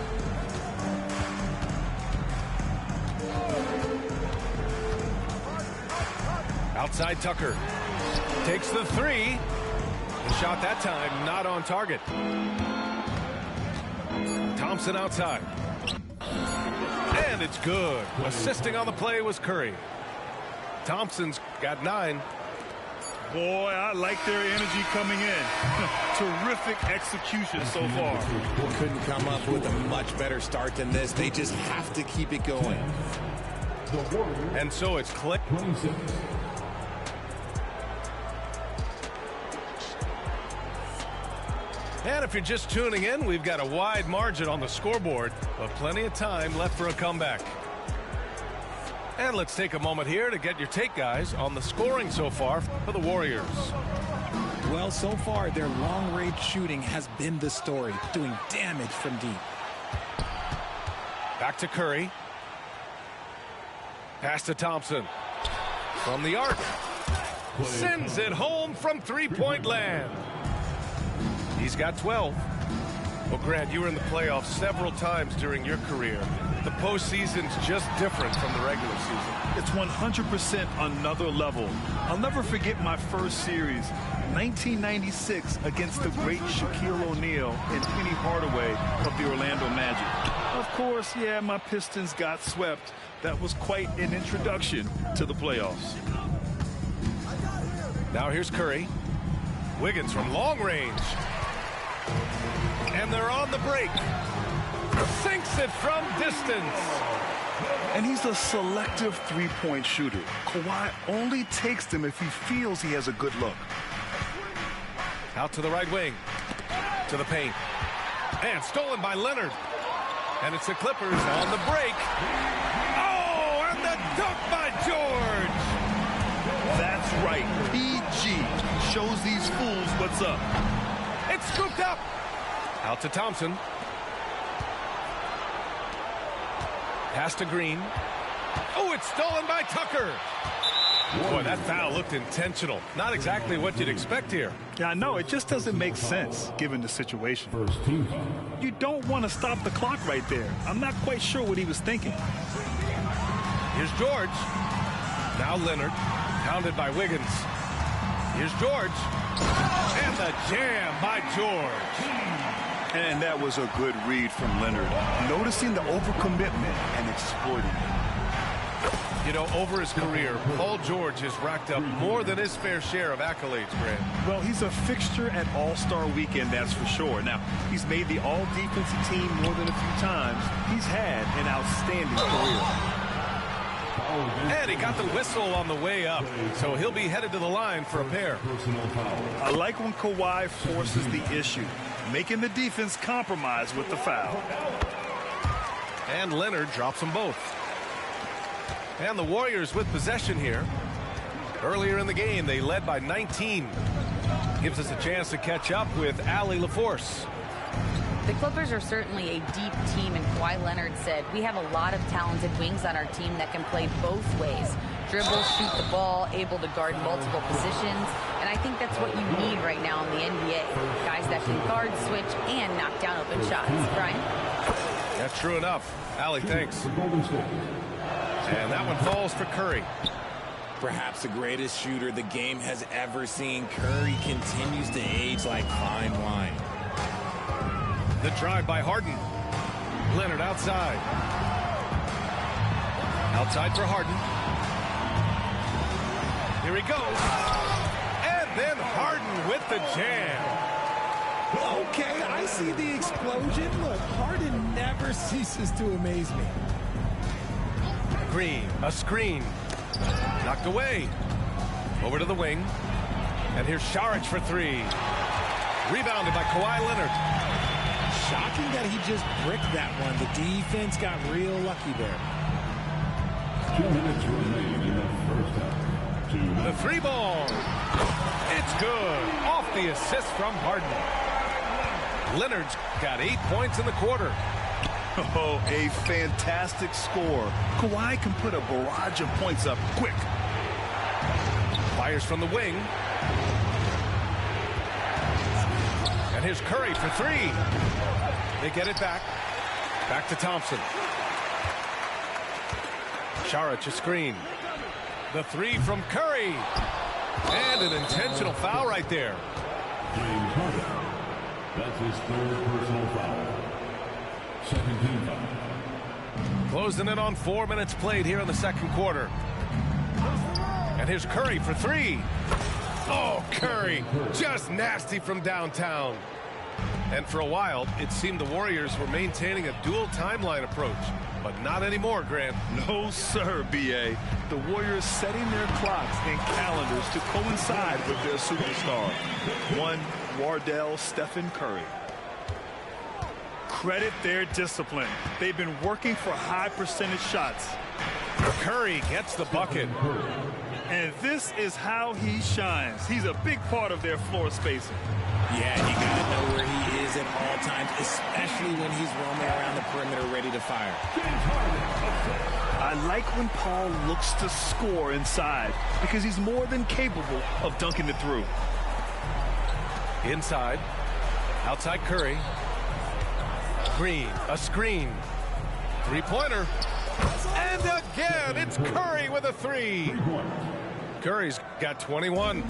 Outside Tucker. Takes the 3. The shot that time not on target. Thompson outside. And it's good. Assisting on the play was Curry. Thompson's got 9. Boy, I like their energy coming in. Terrific execution so far. Couldn't come up with a much better start than this. They just have to keep it going. And so it's click. And if you're just tuning in, we've got a wide margin on the scoreboard, but plenty of time left for a comeback. And let's take a moment here to get your take, guys, on the scoring so far for the Warriors. Well, so far, their long-range shooting has been the story, doing damage from deep. Back to Curry. Pass to Thompson. From the arc. Sends it home from three-point land. He's got 12. Well, Grant, you were in the playoffs several times during your career. The postseason's just different from the regular season. It's 100% another level. I'll never forget my first series, 1996, against the great Shaquille O'Neal and Penny Hardaway of the Orlando Magic. Of course, yeah, my Pistons got swept. That was quite an introduction to the playoffs. Now here's Curry. Wiggins from long range. And they're on the break. Sinks it from distance. And he's a selective three-point shooter. Kawhi only takes them if he feels he has a good look. Out to the right wing. To the paint. And stolen by Leonard. And it's the Clippers on the break. Oh, and the dunk by George. That's right. PG shows these fools what's up. It's scooped up. Out to Thompson. Pass to Green. Oh, it's stolen by Tucker. Boy, that foul looked intentional. Not exactly what you'd expect here. Yeah, I know. It just doesn't make sense, given the situation. You don't want to stop the clock right there. I'm not quite sure what he was thinking. Here's George. Now Leonard. Pounded by Wiggins. Here's George. And the jam by George. And that was a good read from Leonard. Noticing the overcommitment and exploiting it. You know, over his career, Paul George has racked up more than his fair share of accolades, Grant. Well, he's a fixture at All-Star Weekend, that's for sure. Now, he's made the All-Defensive team more than a few times. He's had an outstanding career. And he got the whistle on the way up, so he'll be headed to the line for a pair. I like when Kawhi forces the issue, making the defense compromise with the foul. And Leonard drops them both. And the Warriors with possession here. Earlier in the game, they led by 19. Gives us a chance to catch up with Allie LaForce. The Clippers are certainly a deep team, and Kawhi Leonard said, we have a lot of talented wings on our team that can play both ways. Dribble, shoot the ball, able to guard multiple positions, and I think that's what you need right now in the NBA. Guys that can guard, switch, and knock down open shots. Brian? Yeah, true enough. Allie, thanks. And that one falls for Curry. Perhaps the greatest shooter the game has ever seen. Curry continues to age like fine wine. The drive by Harden. Leonard outside. Outside for Harden. Here he goes. And then Harden with the jam. Okay, I see the explosion. Look, Harden never ceases to amaze me. Green, a screen. Knocked away. Over to the wing. And here's Saric for three. Rebounded by Kawhi Leonard. Shocking that he just bricked that one. The defense got real lucky there. 2 minutes remaining in the first half. The three ball. It's good. Off the assist from Harden. Leonard's got 8 points in the quarter. Oh, a fantastic score. Kawhi can put a barrage of points up quick. Fires from the wing. And here's Curry for three. They get it back. Back to Thompson. Saric a screen. The three from Curry. And an intentional foul right there. James Harden. That's his 3rd personal foul. Second team foul. Closing in on 4 minutes played here in the second quarter. And here's Curry for three. Oh, Curry, just nasty from downtown. And for a while, it seemed the Warriors were maintaining a dual timeline approach. But not anymore, Grant. No, sir, B.A. The Warriors setting their clocks and calendars to coincide with their superstar. One, Wardell Stephen Curry. Credit their discipline. They've been working for high percentage shots. Curry gets the bucket. And this is how he shines. He's a big part of their floor spacing. Yeah, you got to know where he is at all times, especially when he's roaming around the perimeter ready to fire. I like when Paul looks to score inside because he's more than capable of dunking it through. Inside. Outside Curry. Green, a screen. Three-pointer. And again, it's Curry with a three. Curry's got 21.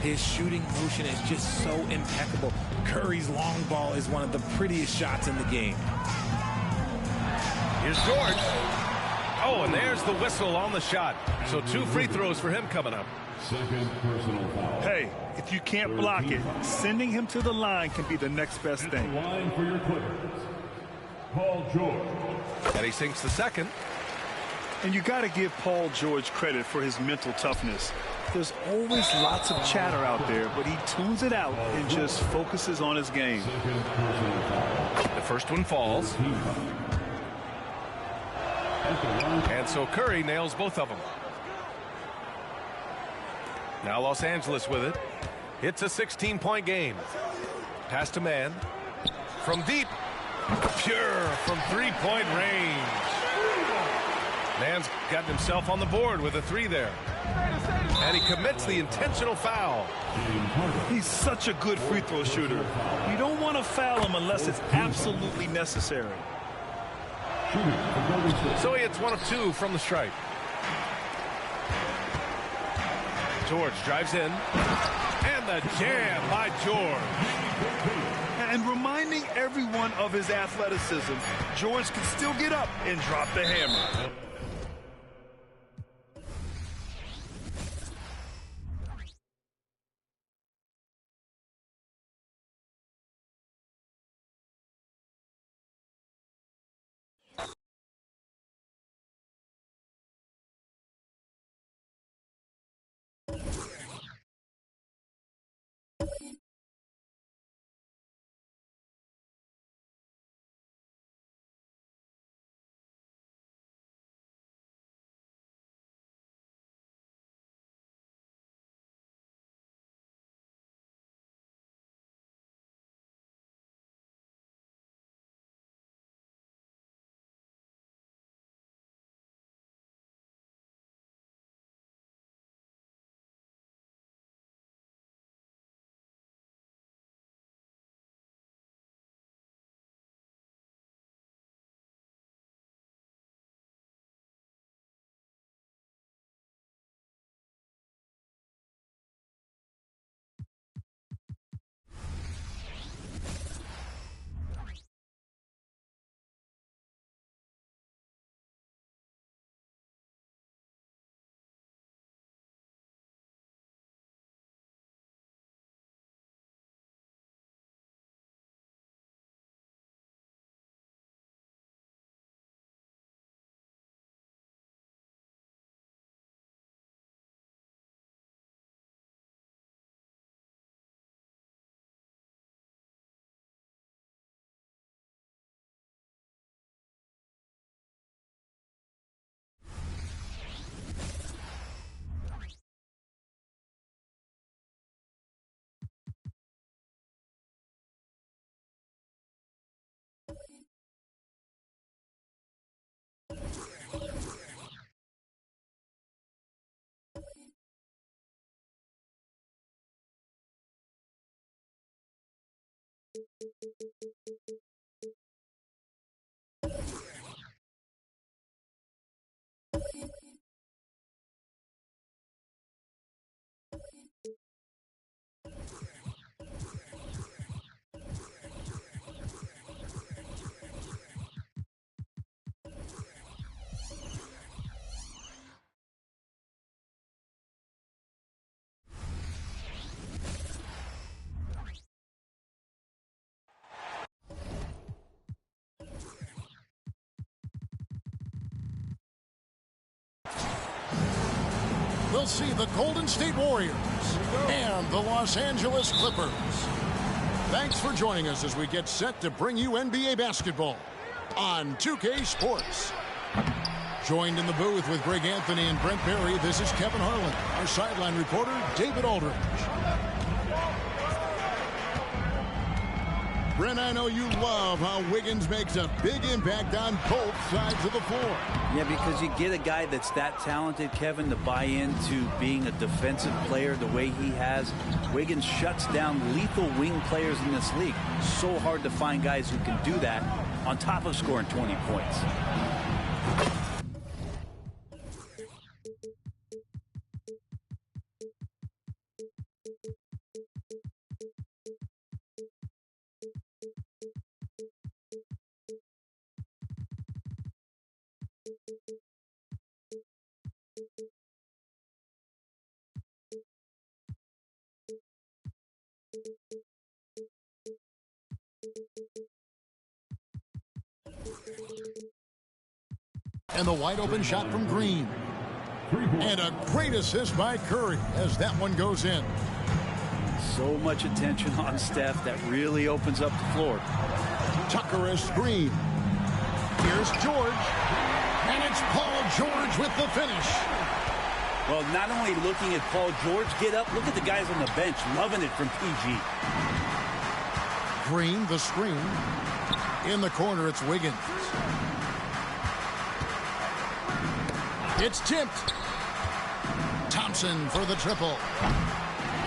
His shooting motion is just so impeccable. Curry's long ball is one of the prettiest shots in the game. Here's George. Oh, and there's the whistle on the shot. So 2 free throws for him coming up. Second personal foul. Hey, if you can't block it, sending him to the line can be the next best thing. Line for your Clippers, Paul George. And he sinks the second. And you got to give Paul George credit for his mental toughness. There's always lots of chatter out there, but he tunes it out and just focuses on his game. The first one falls. And so Curry nails both of them. Now Los Angeles with it. It's a 16-point game. Pass to man. From deep. Pure from three-point range. Man's gotten himself on the board with a three there. And he commits the intentional foul. He's such a good free throw shooter. You don't want to foul him unless it's absolutely necessary. So he hits 1 of 2 from the stripe. George drives in. And the jam by George. And reminding everyone of his athleticism, George can still get up and drop the hammer. We'll see the Golden State Warriors and the Los Angeles Clippers. Thanks for joining us as we get set to bring you NBA basketball on 2K Sports. Joined in the booth with Greg Anthony and Brent Barry, this is Kevin Harlan. Our sideline reporter, David Aldridge. Brent, I know you love how Wiggins makes a big impact on both sides of the floor. Yeah, because you get a guy that's that talented, Kevin, to buy into being a defensive player the way he has. Wiggins shuts down lethal wing players in this league. So hard to find guys who can do that on top of scoring 20 points. And the wide open shot from Green. And a great assist by Curry as that one goes in. So much attention on Steph that really opens up the floor. Tucker as screen. Here's George. And it's Paul George with the finish. Well, not only looking at Paul George get up, look at the guys on the bench loving it from PG. Green, the screen. In the corner, it's Wiggins. It's tipped. Thompson for the triple.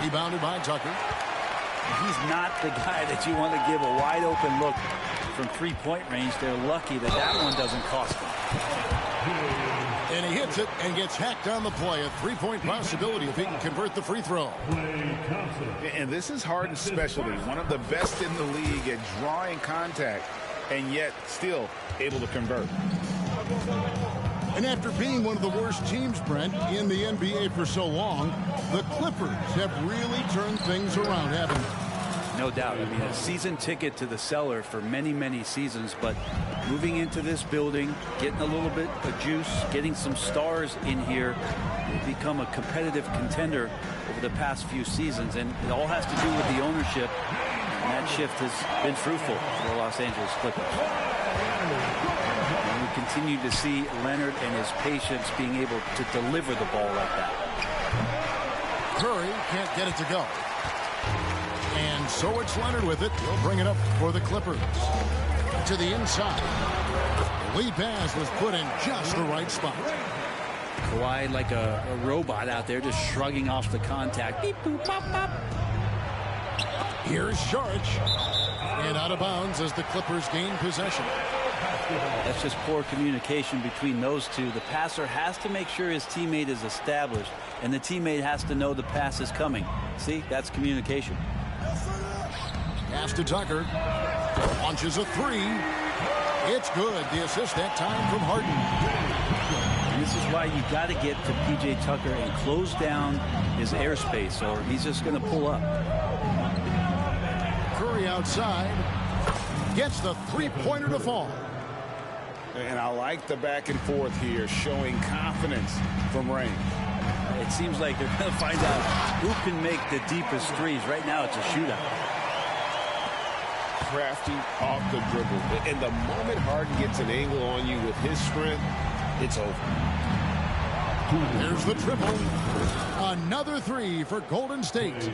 Rebounded by Tucker. He's not the guy that you want to give a wide open look from three-point range. They're lucky that that one doesn't cost them. And he hits it and gets hacked on the play. A three-point possibility if he can convert the free throw. And this is Harden's specialty. One of the best in the league at drawing contact and yet still able to convert. And after being one of the worst teams, Brent, in the NBA for so long, the Clippers have really turned things around, haven't they? No doubt. I mean, a season ticket to the cellar for many, many seasons, but moving into this building, getting a little bit of juice, getting some stars in here, they've become a competitive contender over the past few seasons, and it all has to do with the ownership, and that shift has been fruitful for the Los Angeles Clippers. And we continue to see Leonard and his patience being able to deliver the ball like that. Curry can't get it to go. And so it's Leonard with it. He'll bring it up for the Clippers. To the inside. The lead pass was put in just the right spot. Kawhi like a robot out there just shrugging off the contact. Beep, boop, pop, pop. Here's Saric. And out of bounds as the Clippers gain possession. That's just poor communication between those two. The passer has to make sure his teammate is established, and the teammate has to know the pass is coming. See, that's communication. Pass to Tucker. Launches a three. It's good. The assist that time from Harden. And this is why you got to get to P.J. Tucker and close down his airspace, or he's just going to pull up. Curry outside. Gets the three-pointer to fall. And I like the back and forth here, showing confidence from Rain. It seems like they're going to find out who can make the deepest threes. Right now, it's a shootout. Crafty off the dribble. And the moment Harden gets an angle on you with his strength, it's over. There's the triple. Another three for Golden State.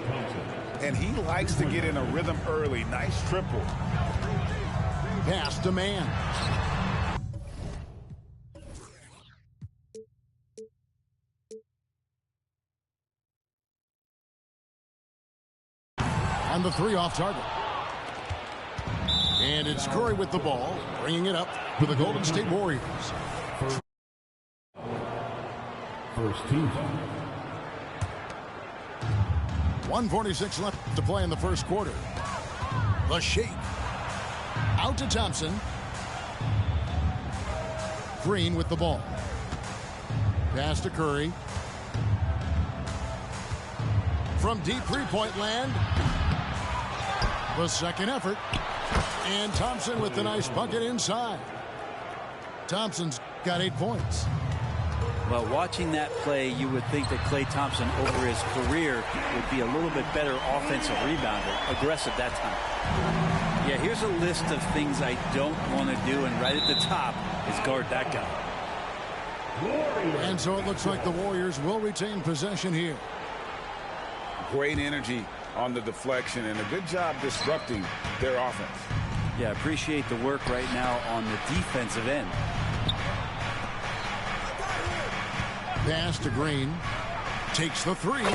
And he likes to get in a rhythm early. Nice triple. Pass to Man. And the three off target. And it's Curry with the ball, bringing it up for the Golden State Warriors. First team. 1:46 left to play in the first quarter. The shake. Out to Thompson. Green with the ball. Pass to Curry. From deep three-point land. The second effort. And Thompson with the nice bucket inside. Thompson's got 8 points. Well, watching that play, you would think that Klay Thompson over his career would be a little bit better offensive rebounder, aggressive that time. Yeah, here's a list of things I don't want to do, and right at the top is guard that guy. And so it looks like the Warriors will retain possession here. Great energy on the deflection and a good job disrupting their offense. Yeah, appreciate the work right now on the defensive end. Pass to Green. Takes the three.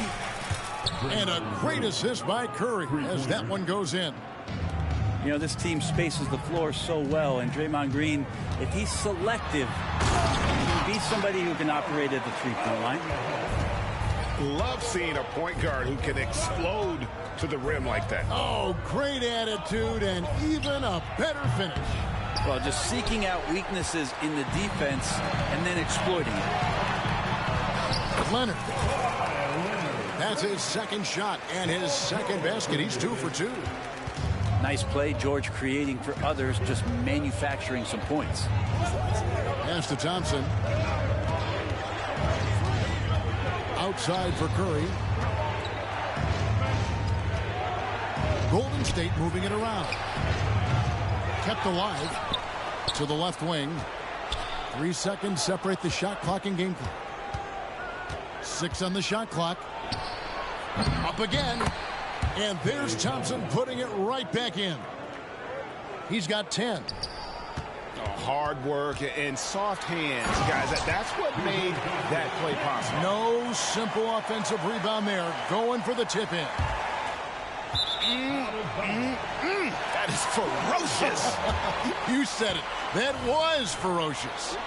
And a great assist by Curry as that one goes in. You know, this team spaces the floor so well, and Draymond Green, if he's selective, he can be somebody who can operate at the three-point line. Love seeing a point guard who can explode to the rim like that. Oh, great attitude and even a better finish. Well, just seeking out weaknesses in the defense and then exploiting it. Leonard. That's his second shot and his second basket. He's 2 for 2. Nice play, George, creating for others, just manufacturing some points. Pass to Thompson. Outside for Curry. Golden State moving it around. Kept alive to the left wing. 3 seconds separate the shot clock and game clock. 6 on the shot clock. Up again. And there's Thompson putting it right back in. He's got 10. Hard work and soft hands, guys. That's what made that play possible. No simple offensive rebound there. Going for the tip in. That is ferocious. You said it. That was ferocious.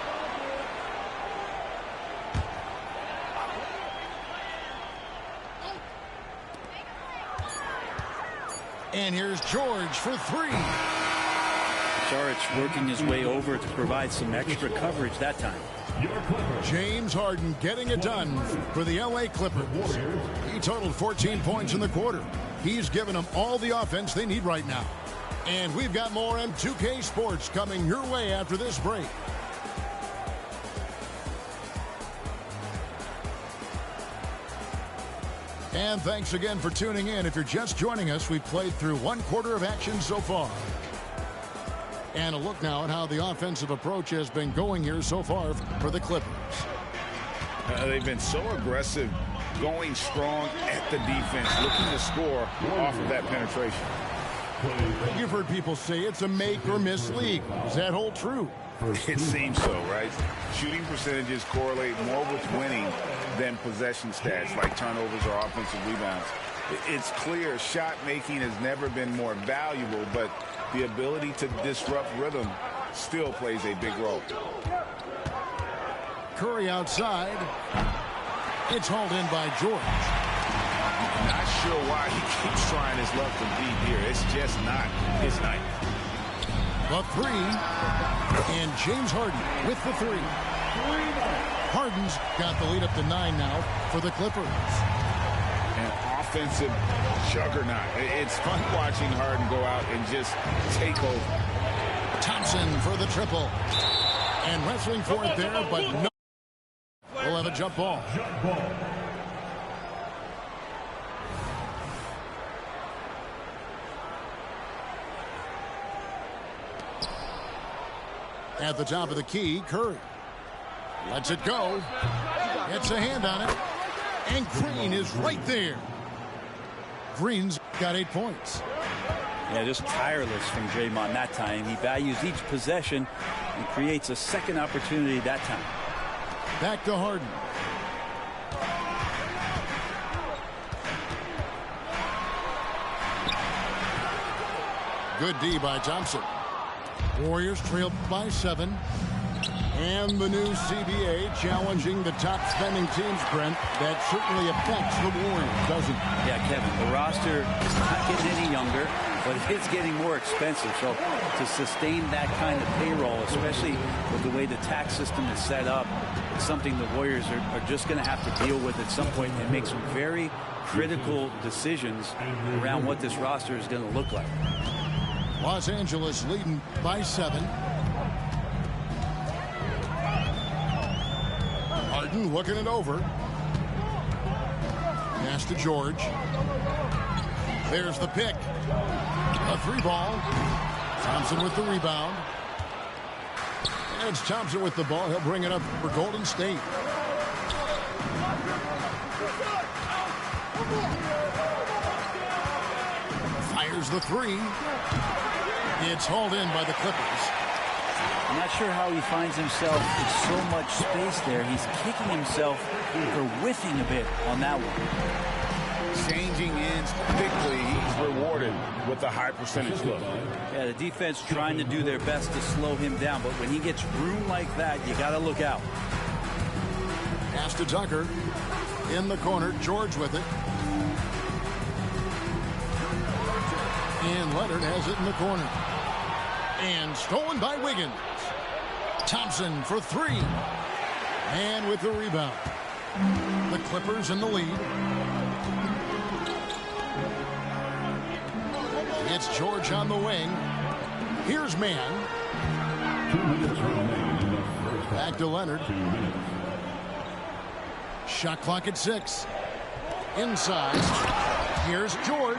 And here's George for 3. Saric working his way over to provide some extra coverage that time. James Harden getting it done for the LA Clippers. He totaled 14 points in the quarter. He's given them all the offense they need right now. And we've got more M2K Sports coming your way after this break. And thanks again for tuning in. If you're just joining us, we've played through 1 quarter of action so far. And a look now at how the offensive approach has been going here so far for the Clippers. They've been so aggressive, going strong at the defense, looking to score off of that penetration. You've heard people say it's a make or miss league. Does that hold true? It seems so, right? Shooting percentages correlate more with winning than possession stats like turnovers or offensive rebounds. It's clear shot making has never been more valuable, but the ability to disrupt rhythm still plays a big role. Curry outside. It's hauled in by George. Not sure why he keeps trying his luck from deep here. It's just not his night. The 3. And James Harden with the 3. Harden's got the lead up to 9 now for the Clippers. An offensive juggernaut. It's fun watching Harden go out and just take over. Thompson for the triple. And wrestling for it there, but no. We'll have a jump ball. At the top of the key, Curry lets it go. Gets a hand on it. And Green is right there. Green's got 8 points. Yeah, just tireless from Draymond that time. He values each possession and creates a second opportunity that time. Back to Harden. Good D by Thompson. Warriors trail by 7. And the new CBA challenging the top spending teams, Brent. That certainly affects the Warriors, doesn't it? Yeah, Kevin, the roster is not getting any younger, but it's getting more expensive. So to sustain that kind of payroll, especially with the way the tax system is set up, it's something the Warriors are just going to have to deal with at some point and make some very critical decisions around what this roster is going to look like. Los Angeles leading by 7. Harden looking it over. Pass to George. There's the pick. A 3-ball. Thompson with the rebound. And it's Thompson with the ball. He'll bring it up for Golden State. Fires the 3. It's hauled in by the Clippers. I'm not sure how he finds himself in so much space there. He's kicking himself for whiffing a bit on that one. Changing ends quickly. He's rewarded with a high percentage. Yeah, the defense trying to do their best to slow him down, but when he gets room like that, you got to look out. Pass to Tucker. In the corner, George with it. And Leonard has it in the corner. And stolen by Wiggins. Thompson for 3. And with the rebound. The Clippers in the lead. It's George on the wing. Here's Mann. 2 minutes remaining in the first half. Back to Leonard. 2 minutes. Shot clock at 6. Inside. Here's George.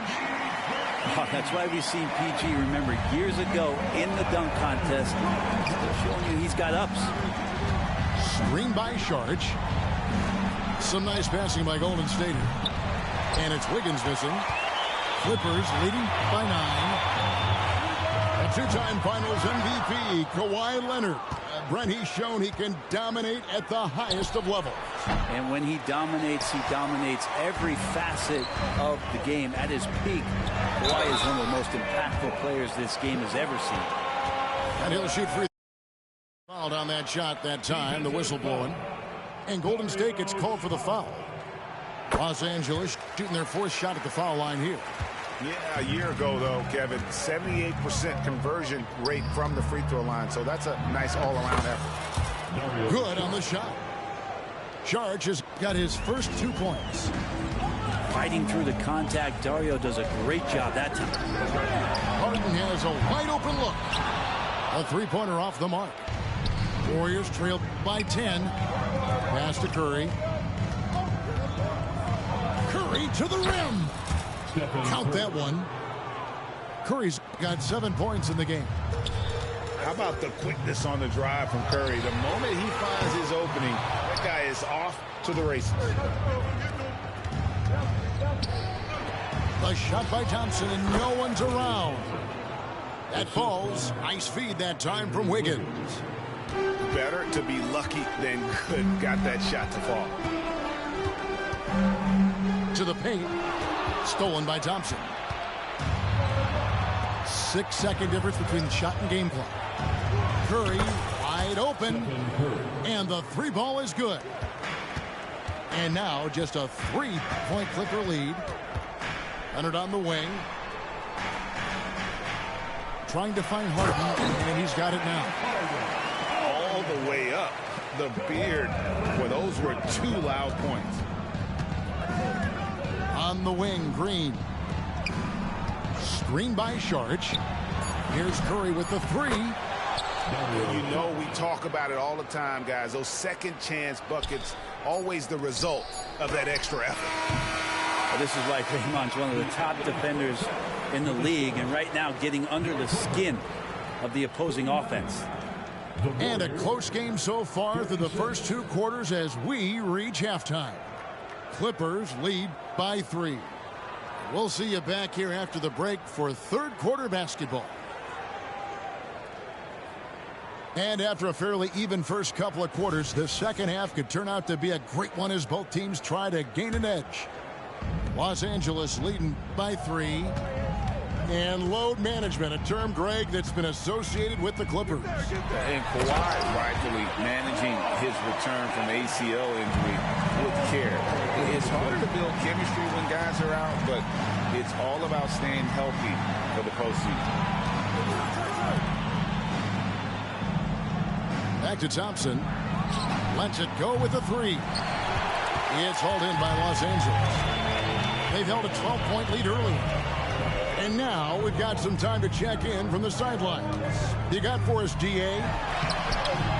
Oh, that's why we've seen PG, remember, years ago in the dunk contest, still showing you he's got ups. Screen by Sharge. Some nice passing by Golden State. And it's Wiggins missing. Clippers leading by 9. A 2-time Finals MVP, Kawhi Leonard. Brent, he's shown he can dominate at the highest of levels. And when he dominates every facet of the game at his peak. Kawhi is one of the most impactful players this game has ever seen. And he'll shoot free. Fouled on that shot that time, the whistle blowing. And Golden State gets called for the foul. Los Angeles shooting their 4th shot at the foul line here. Yeah, a year ago, though, Kevin, 78% conversion rate from the free throw line. So that's a nice all-around effort. Good on the shot. Sharge has got his first 2 points. Fighting through the contact, Dario does a great job that time. Harden has a wide-open look. A 3-pointer off the mark. Warriors trail by 10. Pass to Curry. Curry to the rim. Count that one. Curry's got 7 points in the game. How about the quickness on the drive from Curry? The moment he finds his opening, that guy is off to the races. A shot by Thompson, and no one's around. That falls. Nice feed that time from Wiggins. Better to be lucky than good. Got that shot to fall. To the paint. Stolen by Thompson. 6-second difference between shot and game clock. Curry wide open. And the 3-ball is good. And now just a 3-point Clipper lead. Leonard on the wing. Trying to find Harden, and he's got it now. All the way up. The beard. Well, those were 2 loud points. On the wing, Green. Screen by Sharge. Here's Curry with the 3. You know, we talk about it all the time, guys. Those second chance buckets, always the result of that extra effort. Well, this is why Draymond's one of the top defenders in the league, and right now getting under the skin of the opposing offense. And a close game so far through the first 2 quarters as we reach halftime. Clippers lead by 3. We'll see you back here after the break for 3rd quarter basketball. And after a fairly even first couple of quarters, the second half could turn out to be a great one as both teams try to gain an edge. Los Angeles leading by 3. And load management, a term, Greg, that's been associated with the Clippers. And Kawhi rightfully managing his return from ACL injury with care. It's harder to build chemistry when guys are out, but it's all about staying healthy for the postseason. Back to Thompson. Lets it go with a three. It's hauled in by Los Angeles. They've held a 12-point lead early. And now we've got some time to check in from the sidelines. You got for us, DA?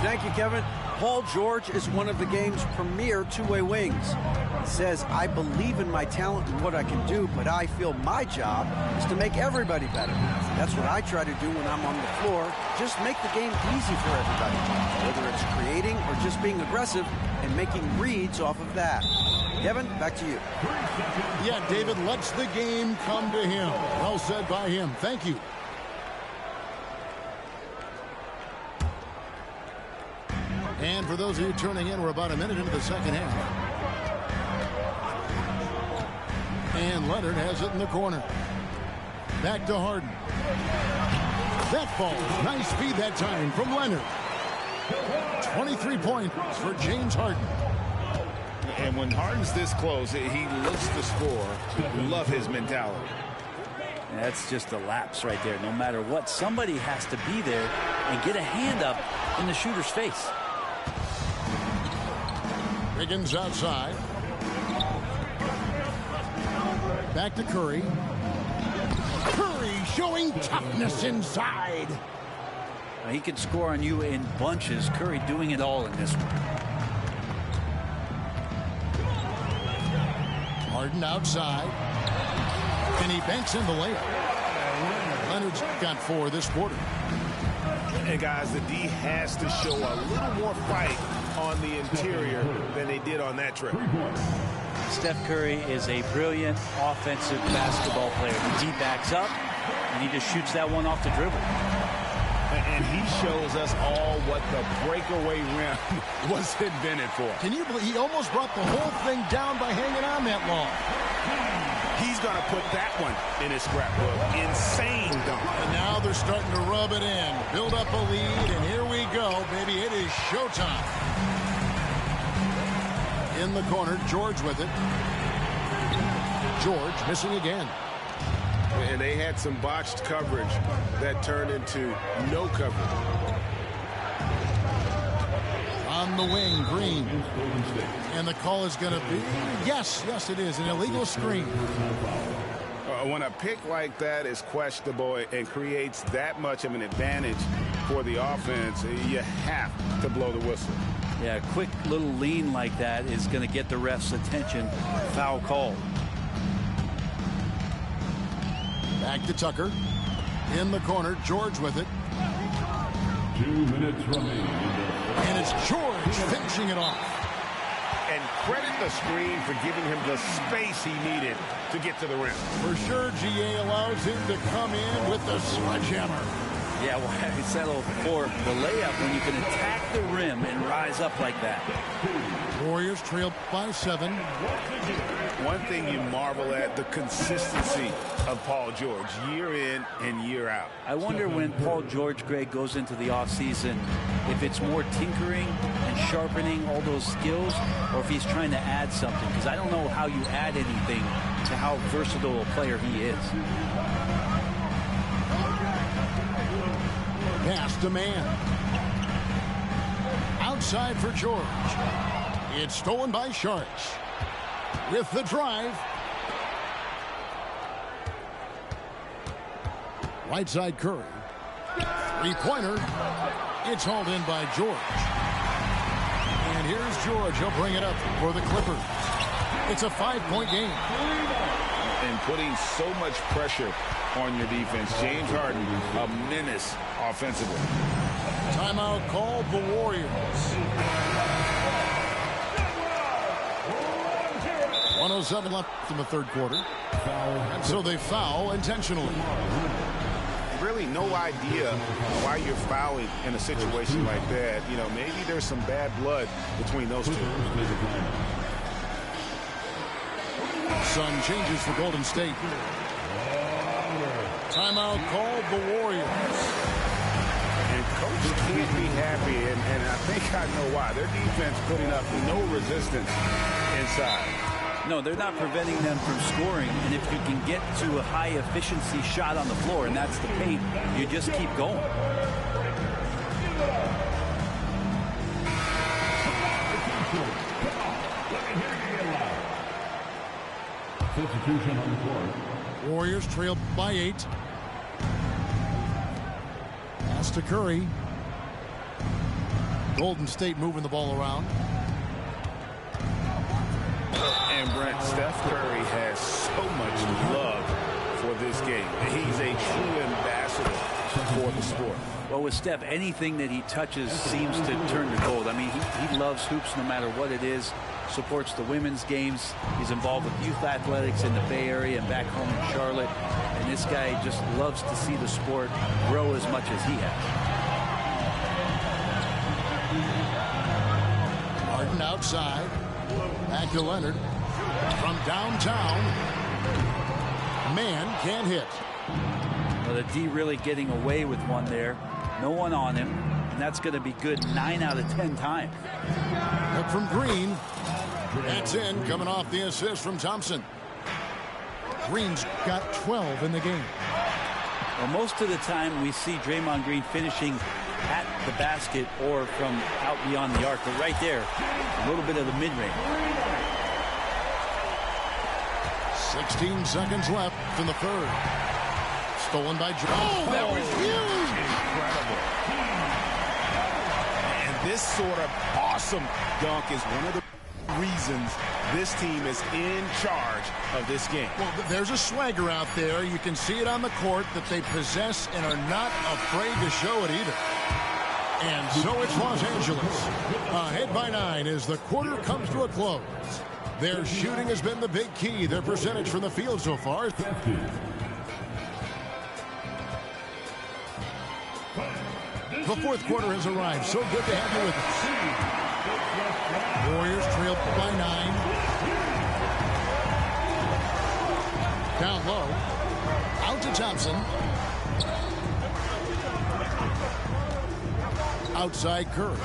Thank you, Kevin. Paul George is one of the game's premier two-way wings. He says, I believe in my talent and what I can do, but I feel my job is to make everybody better. That's what I try to do when I'm on the floor. Just make the game easy for everybody, whether it's creating or just being aggressive and making reads off of that. Kevin, back to you. Yeah, David lets the game come to him. Well said by him. Thank you. And for those of you turning in, we're about a minute into the second half. And Leonard has it in the corner. Back to Harden. That falls. Nice speed that time from Leonard. 23 points for James Harden. And when Harden's this close, he looks to score. Love his mentality. That's just a lapse right there. No matter what, somebody has to be there and get a hand up in the shooter's face. Wiggins outside. Back to Curry. Curry showing toughness inside. He can score on you in bunches. Curry doing it all in this one. Harden outside. And he banks in the layup. Leonard's got 4 this quarter. And guys, the D has to show a little more fight on the interior than they did on that trip. Steph Curry is a brilliant offensive basketball player. He backs up and he just shoots that one off the dribble. And he shows us all what the breakaway rim was invented for. Can you believe he almost brought the whole thing down by hanging on that long? He's going to put that one in his scrapbook. Insane dunk. And now they're starting to rub it in. Build up a lead, and here we go, baby. It is showtime. In the corner, George with it. George missing again. And they had some botched coverage that turned into no coverage. On the wing, Green. And the call is going to be, yes, it is, an illegal screen. When a pick like that is questionable and creates that much of an advantage for the offense, you have to blow the whistle. Yeah, a quick little lean like that is going to get the ref's attention. Foul call. Back to Tucker. In the corner, George with it. 2 minutes remaining. And it's George finishing it off. And credit the screen for giving him the space he needed to get to the rim. For sure, GA allows him to come in with the sledgehammer. Yeah, well, I settled for the layup when you can attack the rim and rise up like that. Warriors trail by 7. One thing you marvel at, the consistency of Paul George year in and year out. I wonder when Paul George, Greg, goes into the offseason, if it's more tinkering and sharpening all those skills, or if he's trying to add something, because I don't know how you add anything to how versatile a player he is. Pass to man. Outside for George. It's stolen by Sharks. With the drive. Right side Curry. Three-pointer. It's hauled in by George. And here's George. He'll bring it up for the Clippers. It's a 5-point game. And putting so much pressure on your defense. James Harden, a menace offensively. Timeout called the Warriors. 1:07 left in the third quarter. And so they foul intentionally. Really no idea why you're fouling in a situation like that. You know, maybe there's some bad blood between those two. Sun changes for Golden State. Timeout called the Warriors. And coach can't be happy, and I think I know why. Their defense putting up no resistance inside. No, they're not preventing them from scoring, and if you can get to a high-efficiency shot on the floor, and that's the paint, you just keep going. Substitution on the court. Warriors trail by 8. Pass to Curry. Golden State moving the ball around. And Brent, Steph Curry has so much love for this game. He's a true ambassador for the sport. Well, with Steph, anything that he touches seems to turn to gold. I mean, he loves hoops no matter what it is. Supports the women's games. He's involved with youth athletics in the Bay Area and back home in Charlotte. And this guy just loves to see the sport grow as much as he has. Harden outside. Back to Leonard. From downtown. Man can't hit. Well, the D really getting away with one there. No one on him. And that's going to be good 9 out of 10 times. Up from Green. That's in, coming off the assist from Thompson. Green's got 12 in the game. Well, most of the time we see Draymond Green finishing at the basket or from out beyond the arc. But right there, a little bit of the mid-range. 16 seconds left in the third. Stolen by Joe. Oh, that was huge! Incredible. And this sort of awesome dunk is one of the reasons this team is in charge of this game. Well, there's a swagger out there. You can see it on the court that they possess and are not afraid to show it either. And so it's Los Angeles. Ahead by 9 as the quarter comes to a close. Their shooting has been the big key. Their percentage from the field so far. The fourth quarter has arrived. So good to have you with us. Warriors trail by 9. Down low. Out to Thompson. Outside Curry.